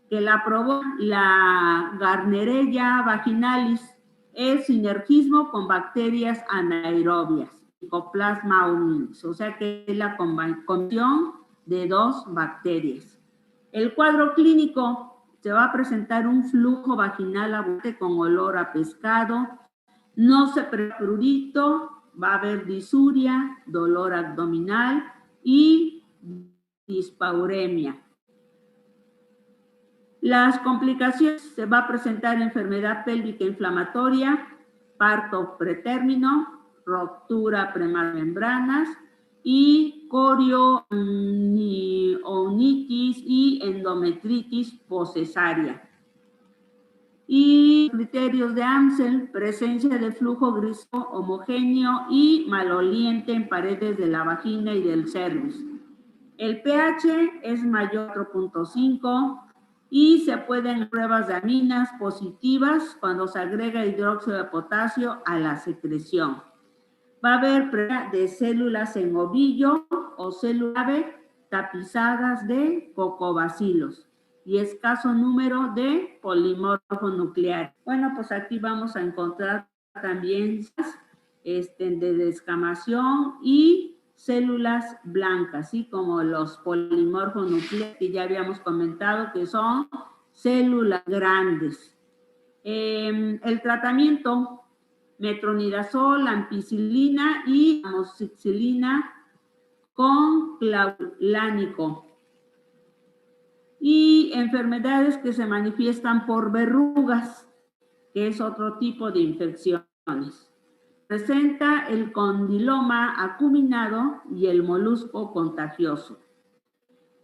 [SPEAKER 1] que la provoca la Gardnerella vaginalis, es sinergismo con bacterias anaerobias, Mycoplasma hominis, o sea que es la combinación de dos bacterias. El cuadro clínico se va a presentar un flujo vaginal abundante con olor a pescado, no se prevé prurito, va a haber disuria, dolor abdominal y dispauremia. Las complicaciones, se va a presentar enfermedad pélvica inflamatoria, parto pretérmino, ruptura prematura de membranas y corioamnionitis y endometritis postcesárea. Y criterios de Amsel, presencia de flujo gris homogéneo y maloliente en paredes de la vagina y del cervix. El pH es mayor a 4.5 y se pueden pruebas de aminas positivas cuando se agrega hidróxido de potasio a la secreción. Va a haber prueba de células en ovillo o células tapizadas de cocobacilos y escaso número de polimorfonucleares. Bueno, pues aquí vamos a encontrar también de descamación y células blancas, ¿sí? Como los polimorfonucleares que ya habíamos comentado que son células grandes. El tratamiento, metronidazol, ampicilina y amoxicilina con clavulánico. Y enfermedades que se manifiestan por verrugas, que es otro tipo de infecciones. Presenta el condiloma acuminado y el molusco contagioso.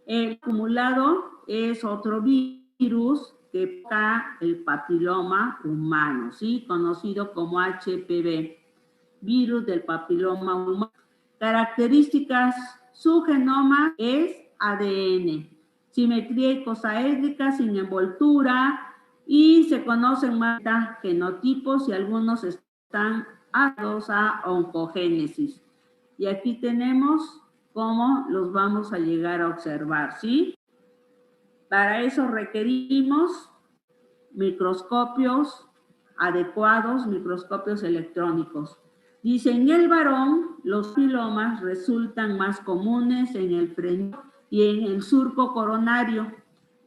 [SPEAKER 1] El acumulado es otro virus que provoca el papiloma humano, ¿sí? Conocido como HPV, virus del papiloma humano. Características: su genoma es ADN, simetría icosaédrica sin envoltura, y se conocen más genotipos y algunos están asociados a oncogénesis. Y aquí tenemos cómo los vamos a llegar a observar, ¿sí? Para eso requerimos microscopios adecuados, microscopios electrónicos. Dice, en el varón, los papilomas resultan más comunes en el frenillo y en el surco coronario.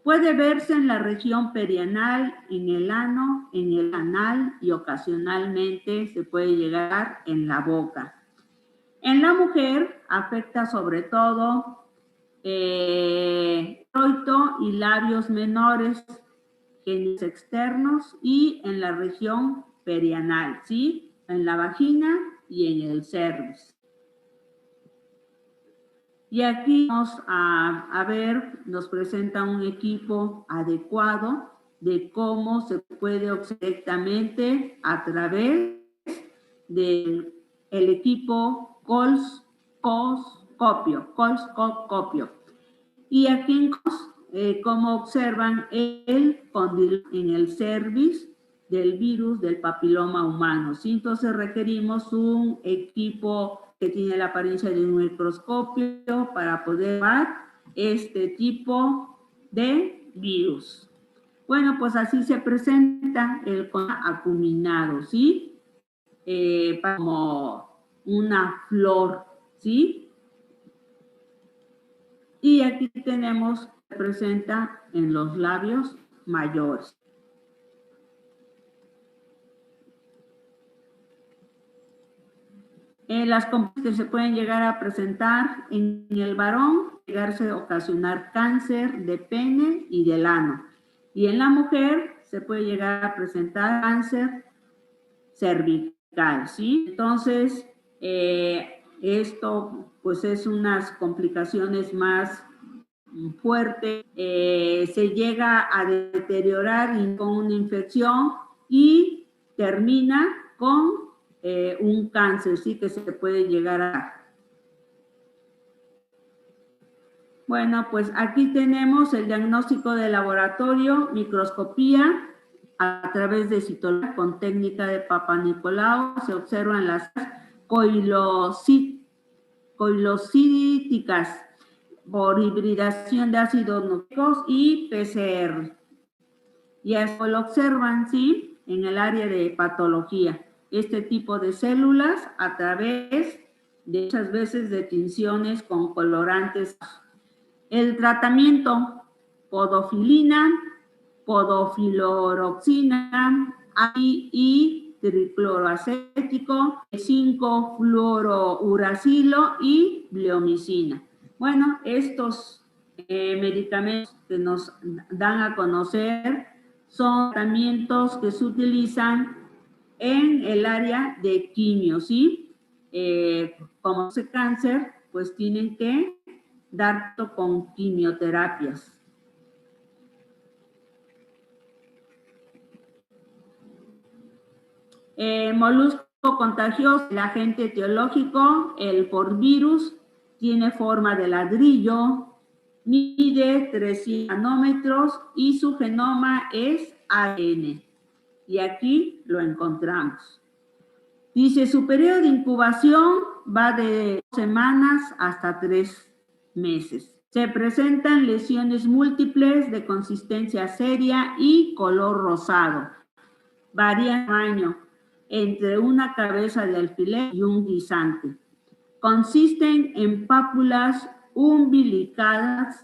[SPEAKER 1] Puede verse en la región perianal, en el ano, en el anal y ocasionalmente se puede llegar en la boca. En la mujer afecta sobre todo coito y labios menores, genes externos y en la región perianal, ¿sí? En la vagina y en el cervix. Y aquí vamos a ver, nos presenta un equipo adecuado de cómo se puede observar directamente a través del equipo colposcopio. Y aquí como observan el condilo en el cervix del virus del papiloma humano, ¿sí? Entonces requerimos un equipo que tiene la apariencia de un microscopio para poder ver este tipo de virus. Bueno, pues así se presenta el acuminado, ¿sí? Como una flor, ¿sí? Y aquí tenemos, se presenta en los labios mayores. Las complicaciones que se pueden llegar a presentar en el varón, llegarse a ocasionar cáncer de pene y del ano. Y en la mujer se puede llegar a presentar cáncer cervical, ¿sí? Entonces, esto pues es unas complicaciones más fuertes, se llega a deteriorar con una infección y termina con un cáncer, sí, que se puede llegar a dar. Bueno, pues aquí tenemos el diagnóstico de laboratorio, microscopía a través de citología con técnica de Papanicolau. Se observan las coilocíticas por hibridación de ácidos nucleicos y PCR. Y eso lo observan, ¿sí? En el área de patología. Este tipo de células a través de muchas veces de tinciones con colorantes. El tratamiento: podofilina, podofluoroxina y tricloroacético, 5-fluorouracilo y bleomicina. Bueno, estos medicamentos que nos dan a conocer son tratamientos que se utilizan en el área de quimio, ¿sí? Como es cáncer, pues tienen que dar con quimioterapias. Molusco contagioso, el agente etiológico, el porvirus, tiene forma de ladrillo, mide 300 nanómetros y su genoma es ADN. Y aquí lo encontramos. Dice, su periodo de incubación va de 2 semanas hasta 3 meses. Se presentan lesiones múltiples de consistencia seria y color rosado. Varía en tamaño, entre una cabeza de alfiler y un guisante. Consisten en pápulas umbilicadas,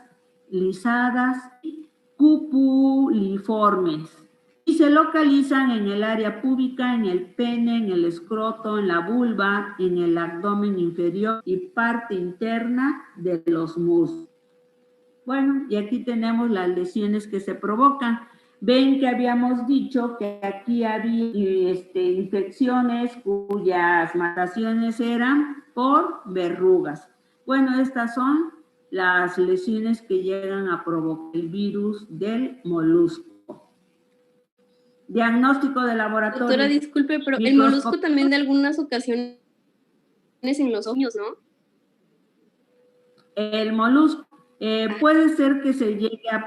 [SPEAKER 1] lisadas y cupuliformes. Y se localizan en el área púbica, en el pene, en el escroto, en la vulva, en el abdomen inferior y parte interna de los muslos. Bueno, y aquí tenemos las lesiones que se provocan. Ven que habíamos dicho que aquí había infecciones cuyas mutaciones eran por verrugas. Bueno, estas son las lesiones que llegan a provocar el virus del molusco. Diagnóstico de laboratorio.
[SPEAKER 3] Doctora, disculpe, pero el molusco también de algunas ocasiones en los ojos, ¿no?
[SPEAKER 1] El molusco puede ser que se llegue a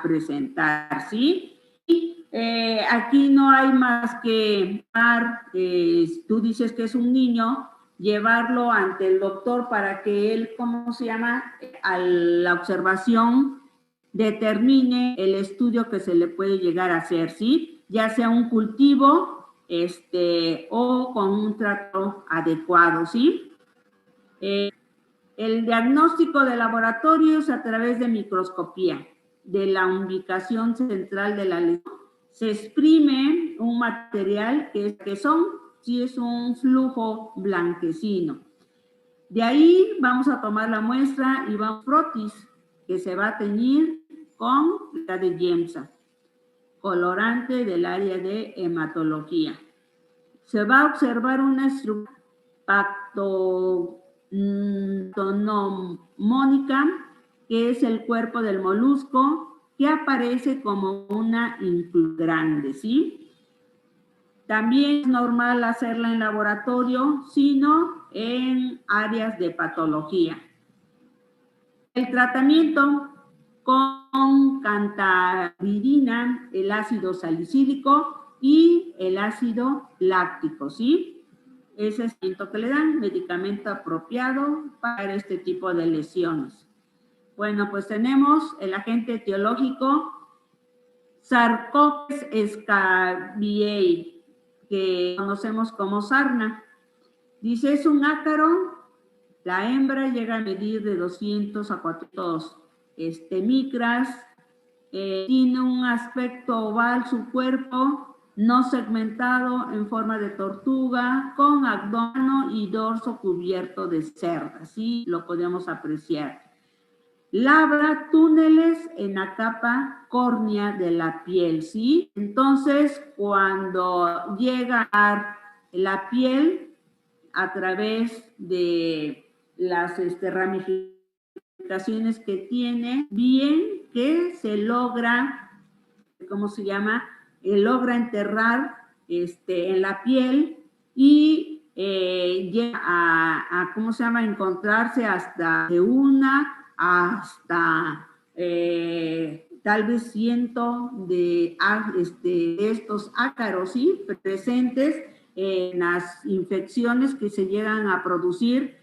[SPEAKER 1] presentar, ¿sí? Y aquí no hay más que tú dices que es un niño, llevarlo ante el doctor para que él, ¿cómo se llama? A la observación determine el estudio que se le puede llegar a hacer, ¿sí? Ya sea un cultivo, o con un trato adecuado, ¿sí? El diagnóstico de laboratorio es a través de microscopía de la ubicación central de la lesión. Se exprime un material que es un flujo blanquecino. De ahí vamos a tomar la muestra y vamos a frotis, que se va a teñir con la de Giemsa, colorante del área de hematología. Se va a observar una estructura pactonomónica, que es el cuerpo del molusco, que aparece como una inclusión grande, ¿sí? También es normal hacerla en laboratorio, sino en áreas de patología. El tratamiento con cantabridina, el ácido salicílico y el ácido láctico, ¿sí? Ese es el tratamiento que le dan, medicamento apropiado para este tipo de lesiones. Bueno, pues tenemos el agente etiológico Sarcoptes scabiei, que conocemos como sarna. Dice, es un ácaro. La hembra llega a medir de 200 a 400 micras, tiene un aspecto oval su cuerpo, no segmentado en forma de tortuga, con abdomen y dorso cubierto de cerdas, así lo podemos apreciar. Labra túneles en la capa córnea de la piel, ¿sí? Entonces, cuando llega a la piel a través de las ramificaciones que tiene, bien que se logra, ¿cómo se llama? Logra enterrar en la piel y llega ¿cómo se llama? Encontrarse hasta de una hasta tal vez 100 de estos ácaros, ¿sí? Presentes en las infecciones que se llegan a producir.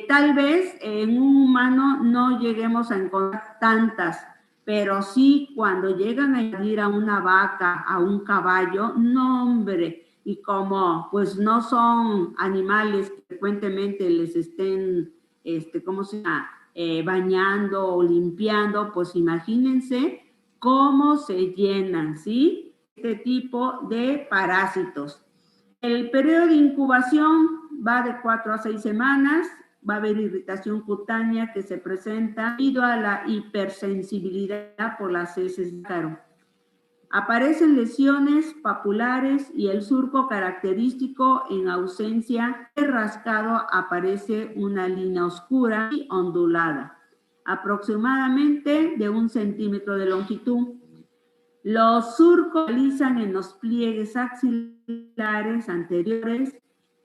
[SPEAKER 1] Tal vez en un humano no lleguemos a encontrar tantas, pero sí cuando llegan a ir a una vaca, a un caballo, no hombre, y como pues no son animales que frecuentemente les estén, ¿cómo se llama? Bañando o limpiando, pues imagínense cómo se llenan, ¿sí? Este tipo de parásitos. El periodo de incubación va de 4 a 6 semanas, va a haber irritación cutánea que se presenta debido a la hipersensibilidad por las heces de ácaro. Aparecen lesiones papulares y el surco característico en ausencia de rascado aparece una línea oscura y ondulada, aproximadamente de 1 centímetro de longitud. Los surcos se realizan en los pliegues axilares anteriores,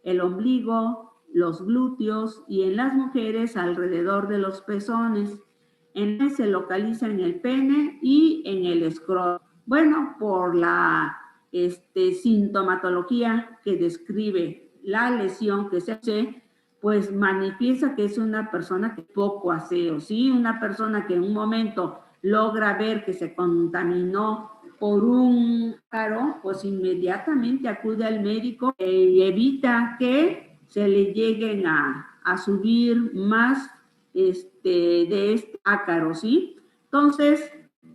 [SPEAKER 1] el ombligo, los glúteos y en las mujeres alrededor de los pezones. Se localiza en el pene y en el escroto. Bueno, por la sintomatología que describe la lesión que se hace, pues manifiesta que es una persona que poco aseo, ¿sí? Una persona que en un momento logra ver que se contaminó por un ácaro, pues inmediatamente acude al médico y evita que se le lleguen a subir más de este ácaro, ¿sí? Entonces,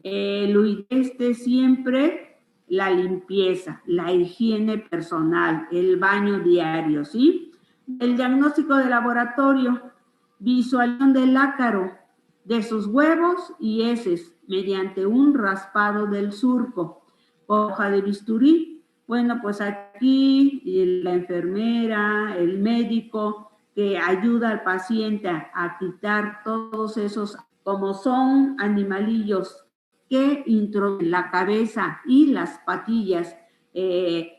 [SPEAKER 1] lo ideal siempre la limpieza, la higiene personal, el baño diario, ¿sí? El diagnóstico de laboratorio, visualización del ácaro, de sus huevos y heces, mediante un raspado del surco, hoja de bisturí. Bueno, pues aquí la enfermera, el médico, que ayuda al paciente a quitar todos esos, como son animalillos que introducen la cabeza y las patillas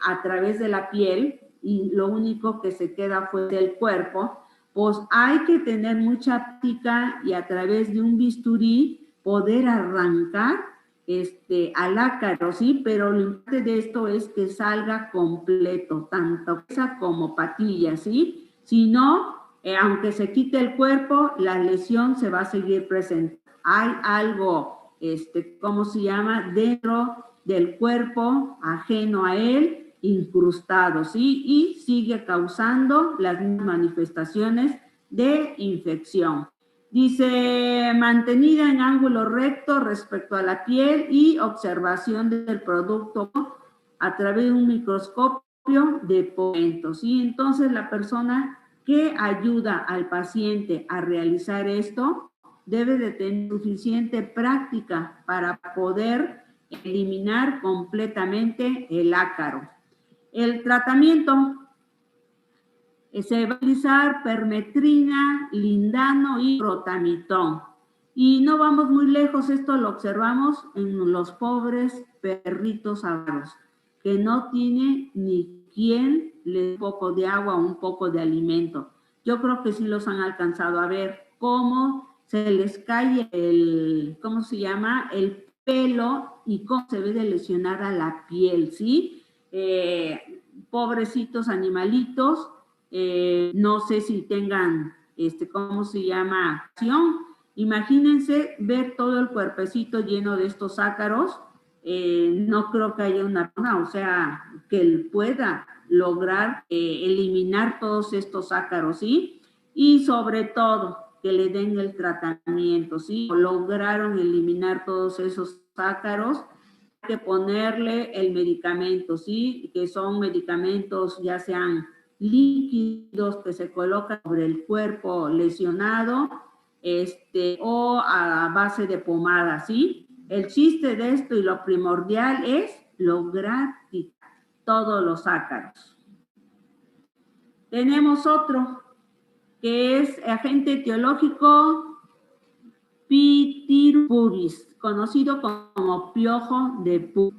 [SPEAKER 1] a través de la piel y lo único que se queda fuera del cuerpo, pues hay que tener mucha práctica y a través de un bisturí poder arrancar al ácaro, ¿sí? Pero lo importante de esto es que salga completo, tanto cabeza como patillas, ¿sí? Si no, aunque se quite el cuerpo, la lesión se va a seguir presente. Hay algo, ¿cómo se llama? Dentro del cuerpo, ajeno a él, incrustado, ¿sí? Y sigue causando las manifestaciones de infección. Dice, mantenida en ángulo recto respecto a la piel y observación del producto a través de un microscopio de polento, ¿sí? Entonces, la persona que ayuda al paciente a realizar esto debe de tener suficiente práctica para poder eliminar completamente el ácaro. El tratamiento se va a utilizar permetrina, lindano y protamidón. Y no vamos muy lejos, esto lo observamos en los pobres perritos avaros, que no tiene ni quien le dé un poco de agua o un poco de alimento. Yo creo que sí los han alcanzado a ver cómo se les cae ¿cómo se llama? El pelo y cómo se ve de lesionar a la piel, ¿sí? Pobrecitos animalitos. No sé si tengan, ¿cómo se llama? Imagínense ver todo el cuerpecito lleno de estos ácaros. No creo que haya una persona, o sea, que él pueda lograr eliminar todos estos ácaros, ¿sí? Y sobre todo, que le den el tratamiento, ¿sí? Lograron eliminar todos esos ácaros, hay que ponerle el medicamento, ¿sí? Que son medicamentos ya sean líquidos que se colocan sobre el cuerpo lesionado, o a base de pomada, ¿sí? El chiste de esto y lo primordial es lograr quitar todos los ácaros. Tenemos otro, que es agente etiológico Pityropuris, conocido como piojo de puro.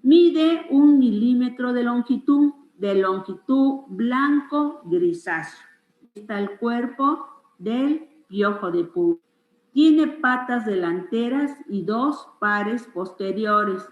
[SPEAKER 1] Mide 1 milímetro de longitud blanco grisáceo. Está el cuerpo del piojo de puro. Tiene patas delanteras y 2 pares posteriores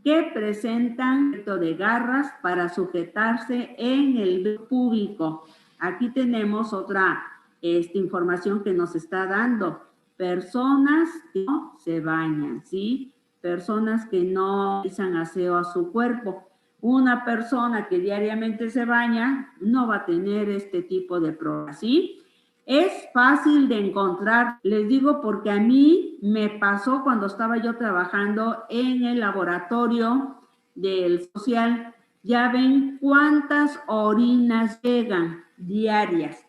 [SPEAKER 1] que presentan efecto de garras para sujetarse en el púbico. Aquí tenemos otra información que nos está dando. Personas que no se bañan, ¿sí? Personas que no realizan aseo a su cuerpo. Una persona que diariamente se baña no va a tener este tipo de problemas, ¿sí? Es fácil de encontrar, les digo porque a mí me pasó cuando estaba yo trabajando en el laboratorio del social. Ya ven cuántas orinas llegan diarias.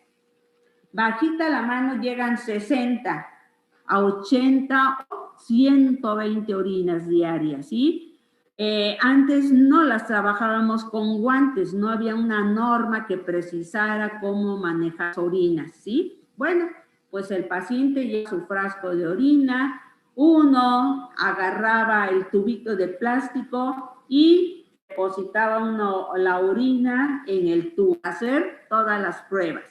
[SPEAKER 1] Bajita la mano llegan 60 a 80, 120 orinas diarias, ¿sí? Antes no las trabajábamos con guantes, no había una norma que precisara cómo manejar las orinas, ¿sí? Bueno, pues el paciente lleva su frasco de orina, uno agarraba el tubito de plástico y depositaba la orina en el tubo, hacer todas las pruebas.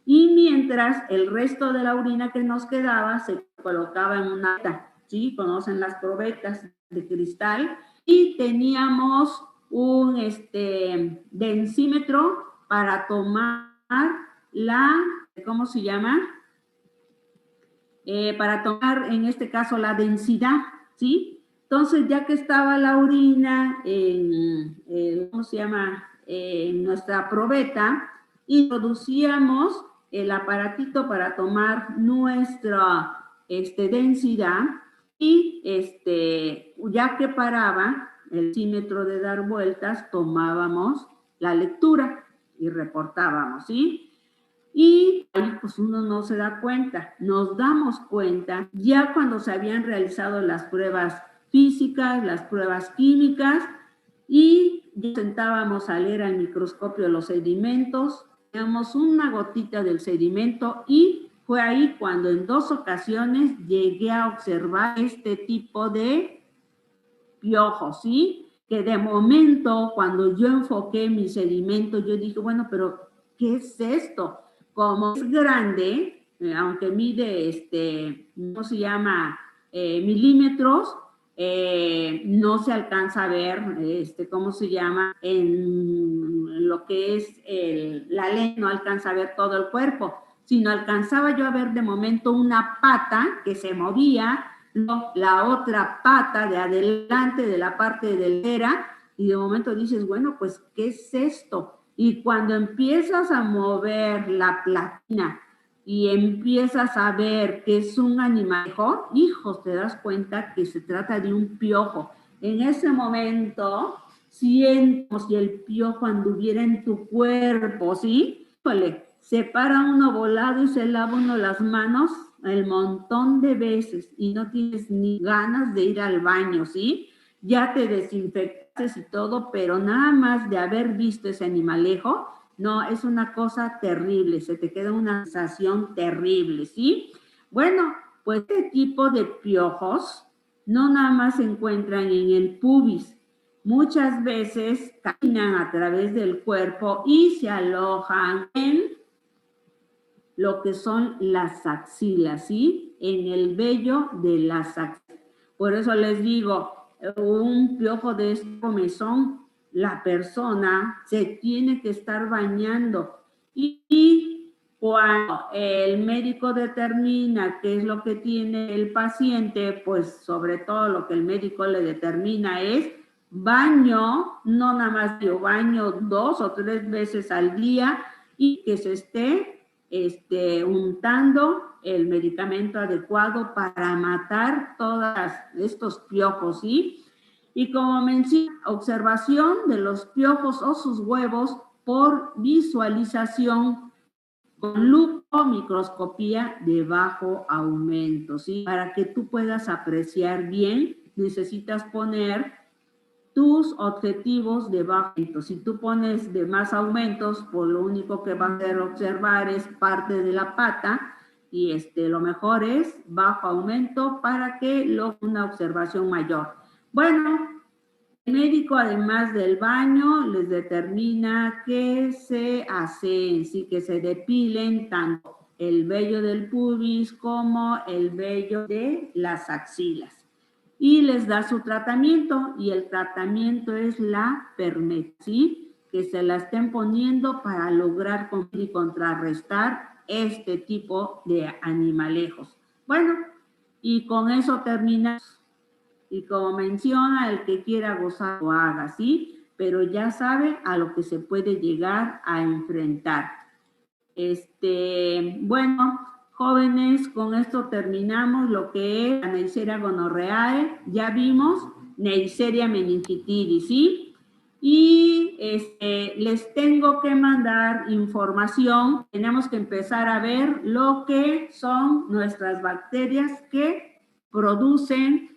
[SPEAKER 1] Y mientras el resto de la orina que nos quedaba se colocaba en una probeta, ¿sí? Conocen las probetas de cristal. Y teníamos un densímetro para tomar ¿cómo se llama? Para tomar, en este caso, la densidad, ¿sí? Entonces, ya que estaba la orina ¿cómo se llama? En nuestra probeta, introducíamos el aparatito para tomar nuestra densidad y ya que paraba el decímetro de dar vueltas, tomábamos la lectura y reportábamos, ¿sí? Y ahí pues uno no se da cuenta, nos damos cuenta ya cuando se habían realizado las pruebas físicas, las pruebas químicas y ya sentábamos a leer al microscopio los sedimentos, teníamos una gotita del sedimento y fue ahí cuando en 2 ocasiones llegué a observar este tipo de piojos, ¿sí? Que de momento, cuando yo enfoqué mi sedimento, yo dije, bueno, pero ¿qué es esto? Como es grande, aunque mide, ¿cómo se llama? Milímetros, no se alcanza a ver, ¿cómo se llama? En lo que es la lente, no alcanza a ver todo el cuerpo, sino alcanzaba yo a ver de momento una pata que se movía, la otra pata de adelante de la parte delantera, y de momento dices, bueno, pues, ¿qué es esto? Y cuando empiezas a mover la platina y empiezas a ver que es un animalejo, hijos, te das cuenta que se trata de un piojo. En ese momento, siento como si el piojo anduviera en tu cuerpo, ¿sí? Híjole, se para uno volado y se lava uno las manos el montón de veces y no tienes ni ganas de ir al baño, ¿sí? Ya te desinfectas y todo, pero nada más de haber visto ese animalejo, no, es una cosa terrible, se te queda una sensación terrible, ¿sí? Bueno, pues este tipo de piojos no nada más se encuentran en el pubis, muchas veces caminan a través del cuerpo y se alojan en lo que son las axilas, ¿sí? En el vello de las axilas. Por eso les digo, un piojo de este comezón, la persona se tiene que estar bañando y cuando el médico determina qué es lo que tiene el paciente, pues sobre todo lo que el médico le determina es baño, no nada más yo baño 2 o 3 veces al día y que se esté untando el medicamento adecuado para matar todos estos piojos, ¿sí? Y como mencioné, observación de los piojos o sus huevos por visualización con lupa o microscopía de bajo aumento, ¿sí? Para que tú puedas apreciar bien, necesitas poner tus objetivos de bajo aumento. Si tú pones de más aumentos, pues lo único que va a hacer observar es parte de la pata y lo mejor es bajo aumento para que logre una observación mayor. Bueno, el médico, además del baño, les determina que se hacen, sí, que se depilen tanto el vello del pubis como el vello de las axilas. Y les da su tratamiento, y el tratamiento es la permet, ¿sí? Que se la estén poniendo para lograr y contrarrestar este tipo de animalejos. Bueno, y con eso terminamos. Y como menciona, el que quiera gozar lo haga, ¿sí? Pero ya sabe a lo que se puede llegar a enfrentar. Bueno, jóvenes, con esto terminamos lo que es la Neisseria gonorrheae. Ya vimos Neisseria meningitidis, ¿sí? Y les tengo que mandar información. Tenemos que empezar a ver lo que son nuestras bacterias que producen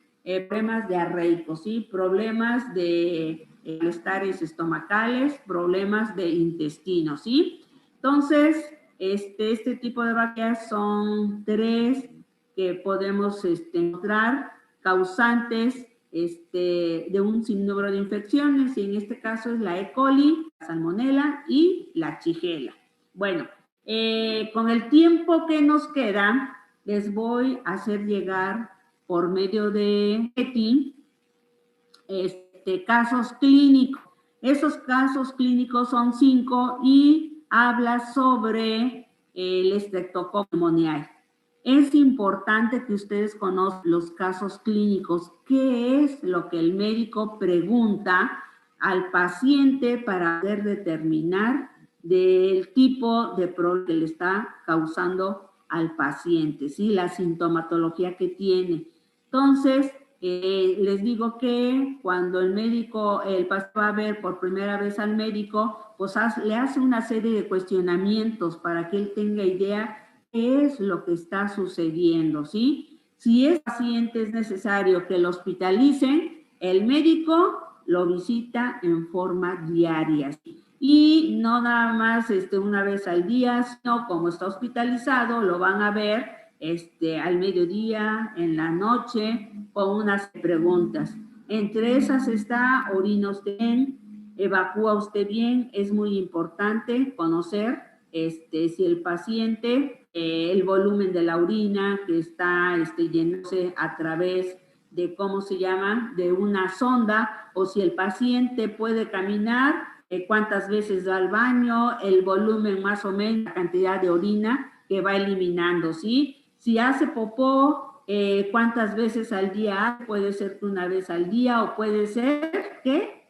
[SPEAKER 1] problemas diarreicos, ¿sí? Problemas de malestares estomacales, problemas de intestino, ¿sí? Entonces, este tipo de bacterias son 3 que podemos encontrar causantes de un sinnúmero de infecciones, y en este caso es la E. coli, la salmonela y la shigella. Bueno, con el tiempo que nos queda, les voy a hacer llegar por medio de ETI casos clínicos. Esos casos clínicos son 5 y habla sobre el Streptococcus pneumoniae. Es importante que ustedes conozcan los casos clínicos, qué es lo que el médico pregunta al paciente para poder determinar del tipo de problema que le está causando al paciente, ¿sí? La sintomatología que tiene. Entonces, les digo que cuando el paciente va a ver por primera vez al médico, pues le hace una serie de cuestionamientos para que él tenga idea qué es lo que está sucediendo, ¿sí? Si es paciente es necesario que lo hospitalicen, el médico lo visita en forma diaria, ¿sí? Y no nada más una vez al día, sino como está hospitalizado, lo van a ver al mediodía, en la noche, con unas preguntas. Entre esas está orina usted bien, evacúa usted bien. Es muy importante conocer si el paciente, el volumen de la orina que está llenándose a través de, ¿cómo se llama?, de una sonda, o si el paciente puede caminar, cuántas veces va al baño, el volumen más o menos, la cantidad de orina que va eliminando, ¿sí? Si hace popó, cuántas veces al día, puede ser que una vez al día, o puede ser que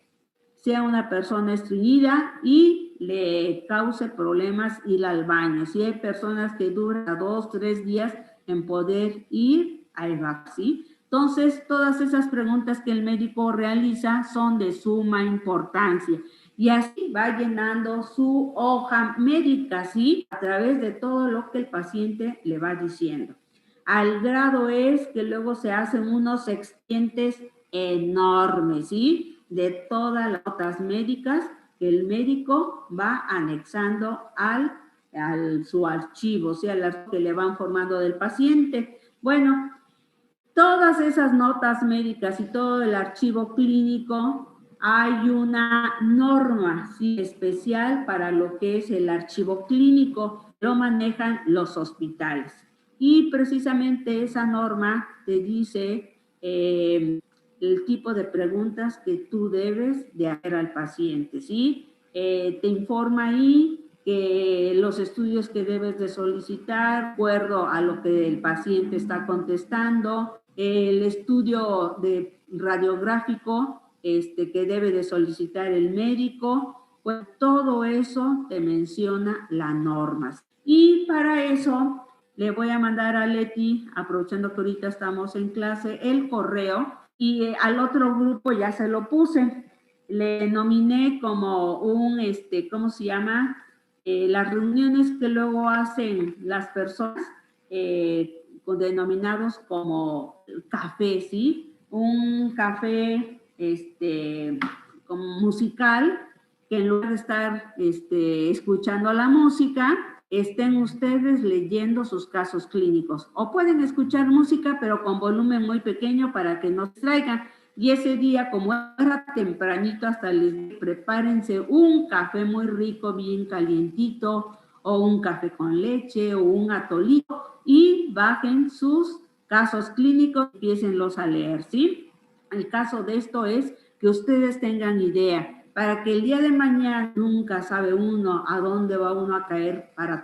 [SPEAKER 1] sea una persona estreñida y le cause problemas ir al baño. Si hay personas que duran 2, 3 días en poder ir al baño, ¿sí? Entonces, todas esas preguntas que el médico realiza son de suma importancia. Y así va llenando su hoja médica, ¿sí? A través de todo lo que el paciente le va diciendo. Al grado es que luego se hacen unos expedientes enormes, ¿sí? De todas las notas médicas que el médico va anexando su archivo, o sea, las que le van formando del paciente. Bueno, todas esas notas médicas y todo el archivo clínico, hay una norma, ¿sí?, especial para lo que es el archivo clínico, lo manejan los hospitales. Y precisamente esa norma te dice el tipo de preguntas que tú debes de hacer al paciente, ¿sí? Te informa ahí que los estudios que debes de solicitar, de acuerdo a lo que el paciente está contestando, el estudio radiográfico que debe de solicitar el médico, pues todo eso te menciona las normas. Y para eso le voy a mandar a Leti, aprovechando que ahorita estamos en clase, el correo, y al otro grupo ya se lo puse. Le nominé como un, ¿cómo se llama?, las reuniones que luego hacen las personas, denominados como café, ¿sí? Un café como musical, que en lugar de estar escuchando la música, estén ustedes leyendo sus casos clínicos. O pueden escuchar música, pero con volumen muy pequeño para que no se distraigan. Y ese día, como era tempranito, hasta les prepárense un café muy rico, bien calientito, o un café con leche, o un atolito, y bajen sus casos clínicos, empiecenlos a leer, ¿sí? El caso de esto es que ustedes tengan idea, para que el día de mañana, nunca sabe uno a dónde va uno a caer para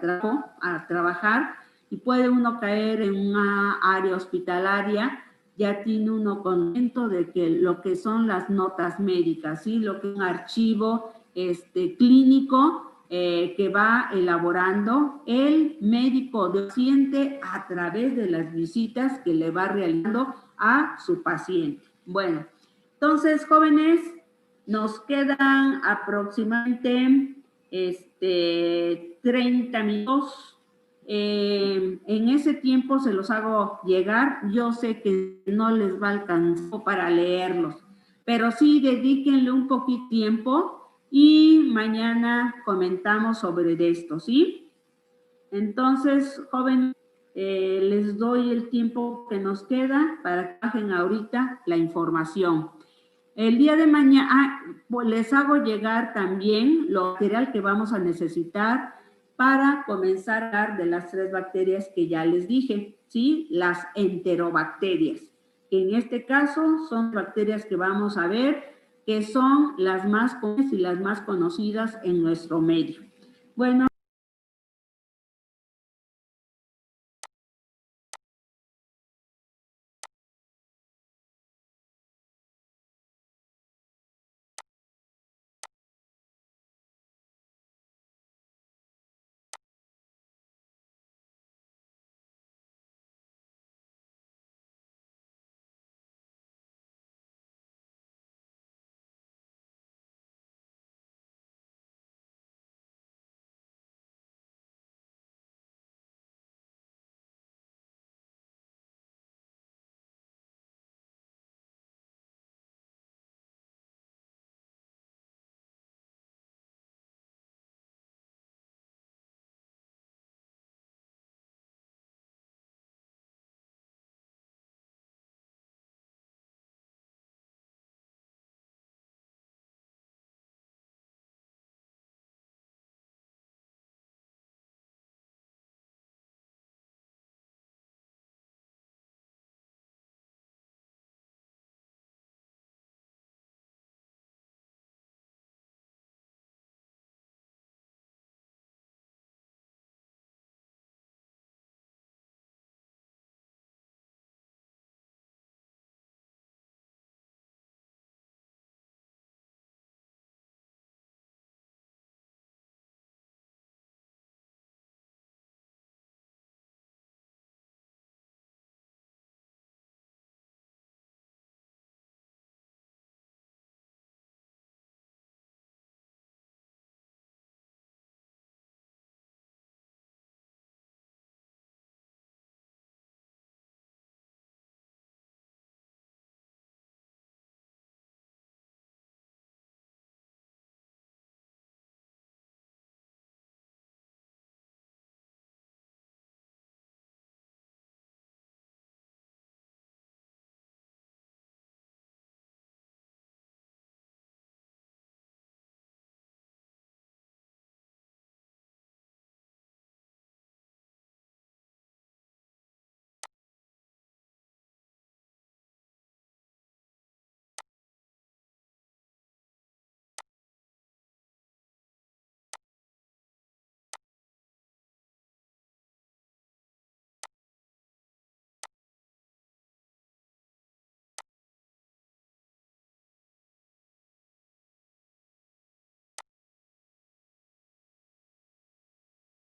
[SPEAKER 1] trabajar, y puede uno caer en una área hospitalaria, ya tiene uno conocimiento de que lo que son las notas médicas, ¿sí? Lo que es un archivo clínico que va elaborando el médico del paciente a través de las visitas que le va realizando a su paciente. Bueno, entonces, jóvenes, nos quedan aproximadamente 30 minutos. En ese tiempo se los hago llegar. Yo sé que no les va a alcanzar para leerlos, pero sí dedíquenle un poquito de tiempo y mañana comentamos sobre esto, ¿sí? Entonces, jóvenes, les doy el tiempo que nos queda para que bajen ahorita la información. El día de mañana pues les hago llegar también lo material que vamos a necesitar para comenzar a hablar de las 3 bacterias que ya les dije, ¿sí? Las enterobacterias, que en este caso son bacterias que vamos a ver, que son las más comunes y las más conocidas en nuestro medio. Bueno.